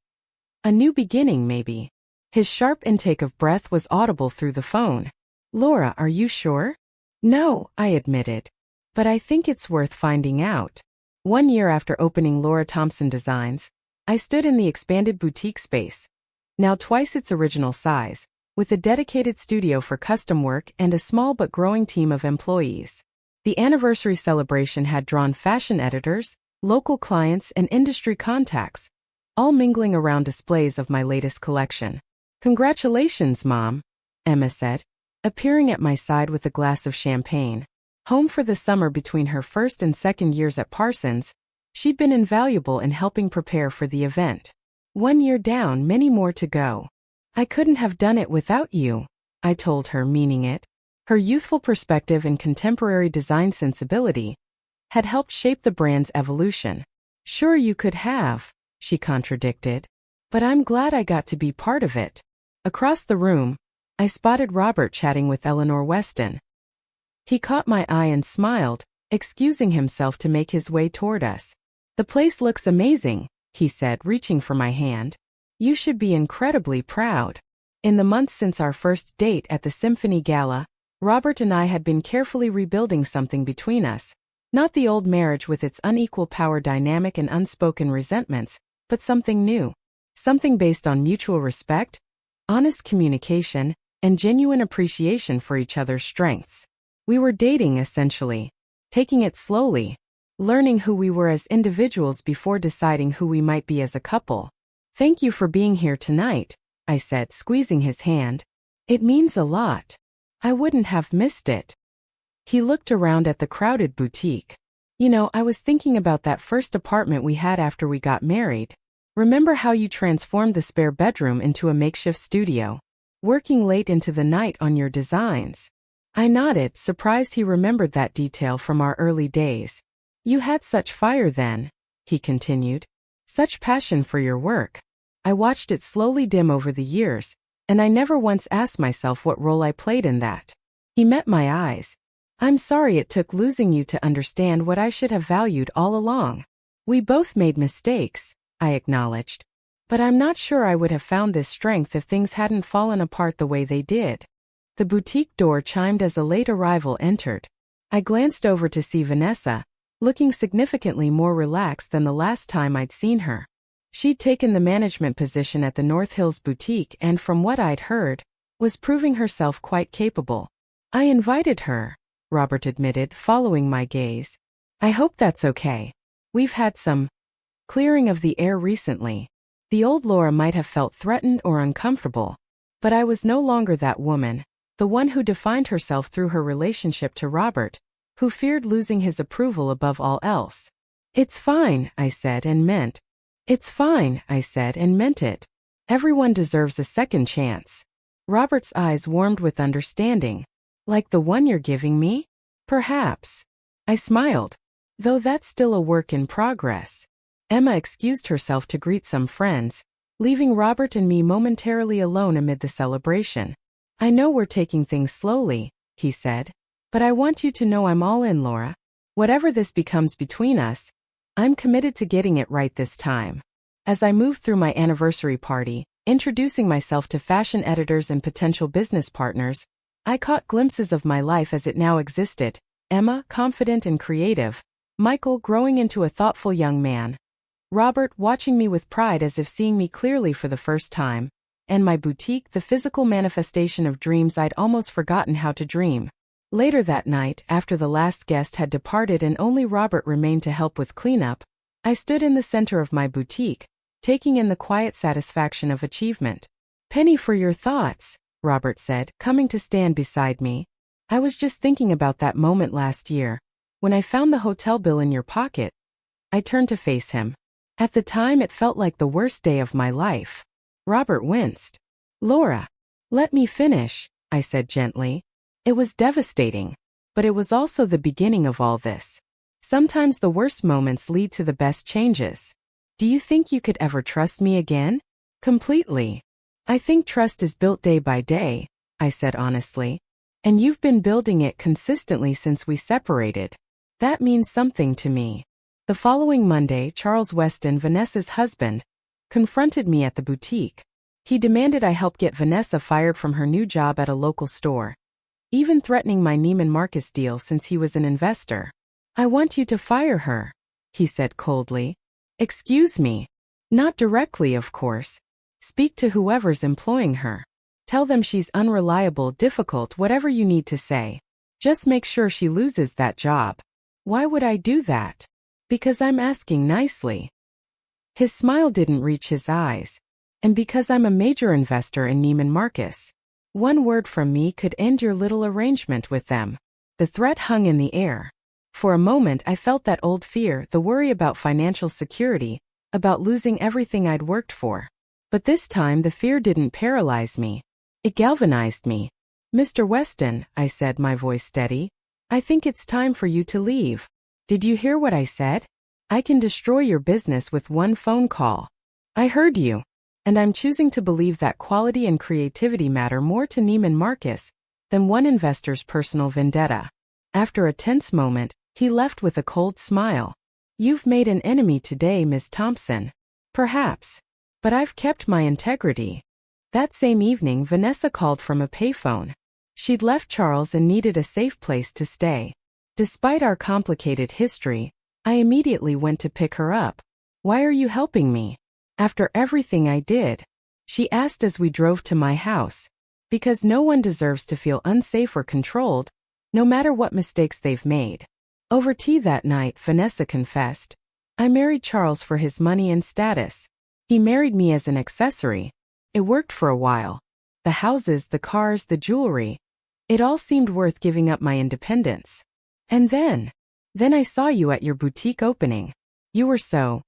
a new beginning, maybe. His sharp intake of breath was audible through the phone. Laura, are you sure? No, I admitted. But I think it's worth finding out. 1 year after opening Laura Thompson Designs, I stood in the expanded boutique space, now twice its original size, with a dedicated studio for custom work and a small but growing team of employees. The anniversary celebration had drawn fashion editors, local clients, and industry contacts, all mingling around displays of my latest collection. Congratulations, Mom, Emma said, appearing at my side with a glass of champagne. Home for the summer between her first and second years at Parsons, she'd been invaluable in helping prepare for the event. 1 year down, many more to go. I couldn't have done it without you, I told her, meaning it. Her youthful perspective and contemporary design sensibility had helped shape the brand's evolution. Sure you could have, she contradicted. But I'm glad I got to be part of it. Across the room, I spotted Robert chatting with Eleanor Weston. He caught my eye and smiled, excusing himself to make his way toward us. The place looks amazing, he said, reaching for my hand. You should be incredibly proud. In the months since our first date at the Symphony Gala, Robert and I had been carefully rebuilding something between us. Not the old marriage with its unequal power dynamic and unspoken resentments, but something new. Something based on mutual respect, honest communication, and genuine appreciation for each other's strengths. We were dating, essentially, taking it slowly, learning who we were as individuals before deciding who we might be as a couple. Thank you for being here tonight, I said, squeezing his hand. It means a lot. I wouldn't have missed it. He looked around at the crowded boutique. You know, I was thinking about that first apartment we had after we got married. Remember how you transformed the spare bedroom into a makeshift studio, working late into the night on your designs? I nodded, surprised he remembered that detail from our early days. You had such fire then, he continued. Such passion for your work. I watched it slowly dim over the years, and I never once asked myself what role I played in that. He met my eyes. I'm sorry it took losing you to understand what I should have valued all along. We both made mistakes, I acknowledged. But I'm not sure I would have found this strength if things hadn't fallen apart the way they did. The boutique door chimed as a late arrival entered. I glanced over to see Vanessa, looking significantly more relaxed than the last time I'd seen her. She'd taken the management position at the North Hills boutique and, from what I'd heard, was proving herself quite capable. I invited her, Robert admitted, following my gaze. I hope that's okay. We've had some clearing of the air recently. The old Laura might have felt threatened or uncomfortable, but I was no longer that woman, the one who defined herself through her relationship to Robert, who feared losing his approval above all else. It's fine, I said and meant. It's fine, I said and meant it. Everyone deserves a second chance. Robert's eyes warmed with understanding. Like the one you're giving me? Perhaps. I smiled. Though that's still a work in progress. Emma excused herself to greet some friends, leaving Robert and me momentarily alone amid the celebration. I know we're taking things slowly, he said. But I want you to know I'm all in, Laura. Whatever this becomes between us, I'm committed to getting it right this time. As I moved through my anniversary party, introducing myself to fashion editors and potential business partners, I caught glimpses of my life as it now existed. Emma, confident and creative. Michael, growing into a thoughtful young man. Robert, watching me with pride as if seeing me clearly for the first time. And my boutique, the physical manifestation of dreams I'd almost forgotten how to dream. Later that night, after the last guest had departed and only Robert remained to help with cleanup, I stood in the center of my boutique, taking in the quiet satisfaction of achievement. "Penny, for your thoughts," Robert said, coming to stand beside me. "I was just thinking about that moment last year, when I found the hotel bill in your pocket." I turned to face him. At the time it felt like the worst day of my life. Robert winced. "Laura, let me finish," I said gently. "It was devastating. But it was also the beginning of all this. Sometimes the worst moments lead to the best changes. Do you think you could ever trust me again?" "Completely. I think trust is built day by day," I said honestly. "And you've been building it consistently since we separated. That means something to me." The following Monday, Charles Weston, Vanessa's husband, confronted me at the boutique. He demanded I help get Vanessa fired from her new job at a local store, even threatening my Neiman Marcus deal since he was an investor. "I want you to fire her," he said coldly. "Excuse me. Not directly, of course. Speak to whoever's employing her. Tell them she's unreliable, difficult, whatever you need to say. Just make sure she loses that job." "Why would I do that?" "Because I'm asking nicely." His smile didn't reach his eyes. "And because I'm a major investor in Neiman Marcus. One word from me could end your little arrangement with them." The threat hung in the air. For a moment I felt that old fear, the worry about financial security, about losing everything I'd worked for. But this time the fear didn't paralyze me. It galvanized me. "Mr. Weston," I said, my voice steady, "I think it's time for you to leave. Did you hear what I said? I can destroy your business with one phone call." "I heard you. And I'm choosing to believe that quality and creativity matter more to Neiman Marcus than one investor's personal vendetta." After a tense moment, he left with a cold smile. "You've made an enemy today, Miss Thompson." "Perhaps. But I've kept my integrity." That same evening, Vanessa called from a payphone. She'd left Charles and needed a safe place to stay. Despite our complicated history, I immediately went to pick her up. "Why are you helping me? After everything I did?" she asked as we drove to my house. "Because no one deserves to feel unsafe or controlled, no matter what mistakes they've made." Over tea that night, Vanessa confessed, "I married Charles for his money and status. He married me as an accessory. It worked for a while. The houses, the cars, the jewelry. It all seemed worth giving up my independence. And then I saw you at your boutique opening. You were so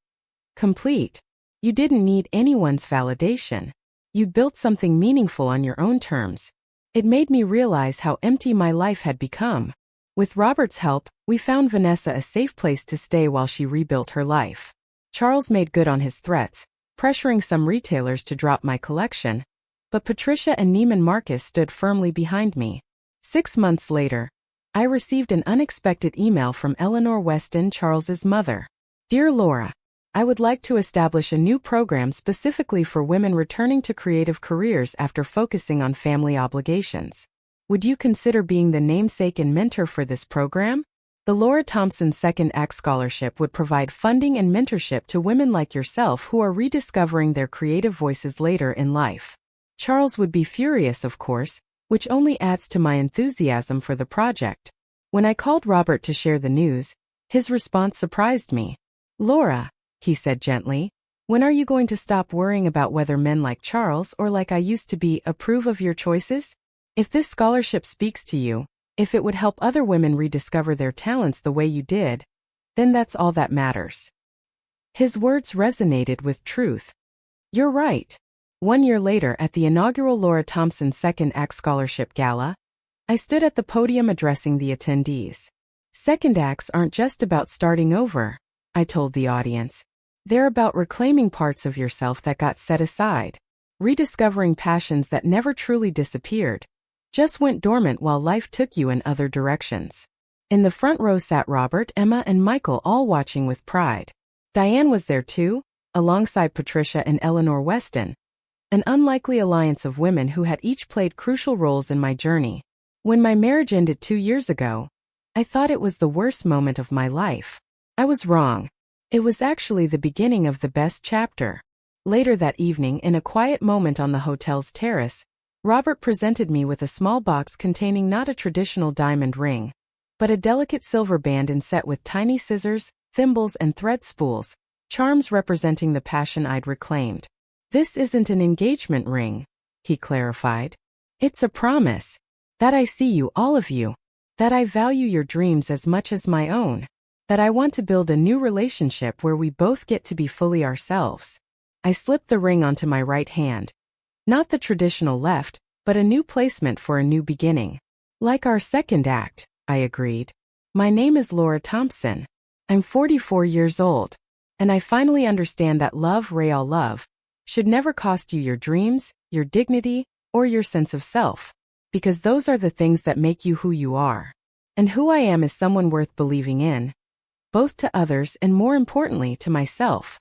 complete. You didn't need anyone's validation. You'd built something meaningful on your own terms. It made me realize how empty my life had become." With Robert's help, we found Vanessa a safe place to stay while she rebuilt her life. Charles made good on his threats, pressuring some retailers to drop my collection, but Patricia and Neiman Marcus stood firmly behind me. 6 months later, I received an unexpected email from Eleanor Weston, Charles's mother. "Dear Laura, I would like to establish a new program specifically for women returning to creative careers after focusing on family obligations. Would you consider being the namesake and mentor for this program? The Laura Thompson Second Act Scholarship would provide funding and mentorship to women like yourself who are rediscovering their creative voices later in life." Charles would be furious, of course, which only adds to my enthusiasm for the project. When I called Robert to share the news, his response surprised me. "Laura," he said gently, "when are you going to stop worrying about whether men like Charles or like I used to be approve of your choices? If this scholarship speaks to you, if it would help other women rediscover their talents the way you did, then that's all that matters." His words resonated with truth. You're right. 1 year later, at the inaugural Laura Thompson Second Act Scholarship Gala, I stood at the podium addressing the attendees. Second acts aren't just about starting over, I told the audience. They're about reclaiming parts of yourself that got set aside, rediscovering passions that never truly disappeared, just went dormant while life took you in other directions. In the front row sat Robert, Emma, and Michael, all watching with pride. Diane was there too, alongside Patricia and Eleanor Weston, an unlikely alliance of women who had each played crucial roles in my journey. When my marriage ended 2 years ago, I thought it was the worst moment of my life. I was wrong. It was actually the beginning of the best chapter. Later that evening, in a quiet moment on the hotel's terrace, Robert presented me with a small box containing not a traditional diamond ring, but a delicate silver band inset with tiny scissors, thimbles, and thread spools, charms representing the passion I'd reclaimed. This isn't an engagement ring, he clarified. It's a promise. That I see you, all of you. That I value your dreams as much as my own. That I want to build a new relationship where we both get to be fully ourselves. I slipped the ring onto my right hand. Not the traditional left, but a new placement for a new beginning. Like our second act, I agreed. My name is Laura Thompson. I'm 44 years old. And I finally understand that love, real love, should never cost you your dreams, your dignity, or your sense of self. Because those are the things that make you who you are. And who I am is someone worth believing in. Both to others and more importantly to myself.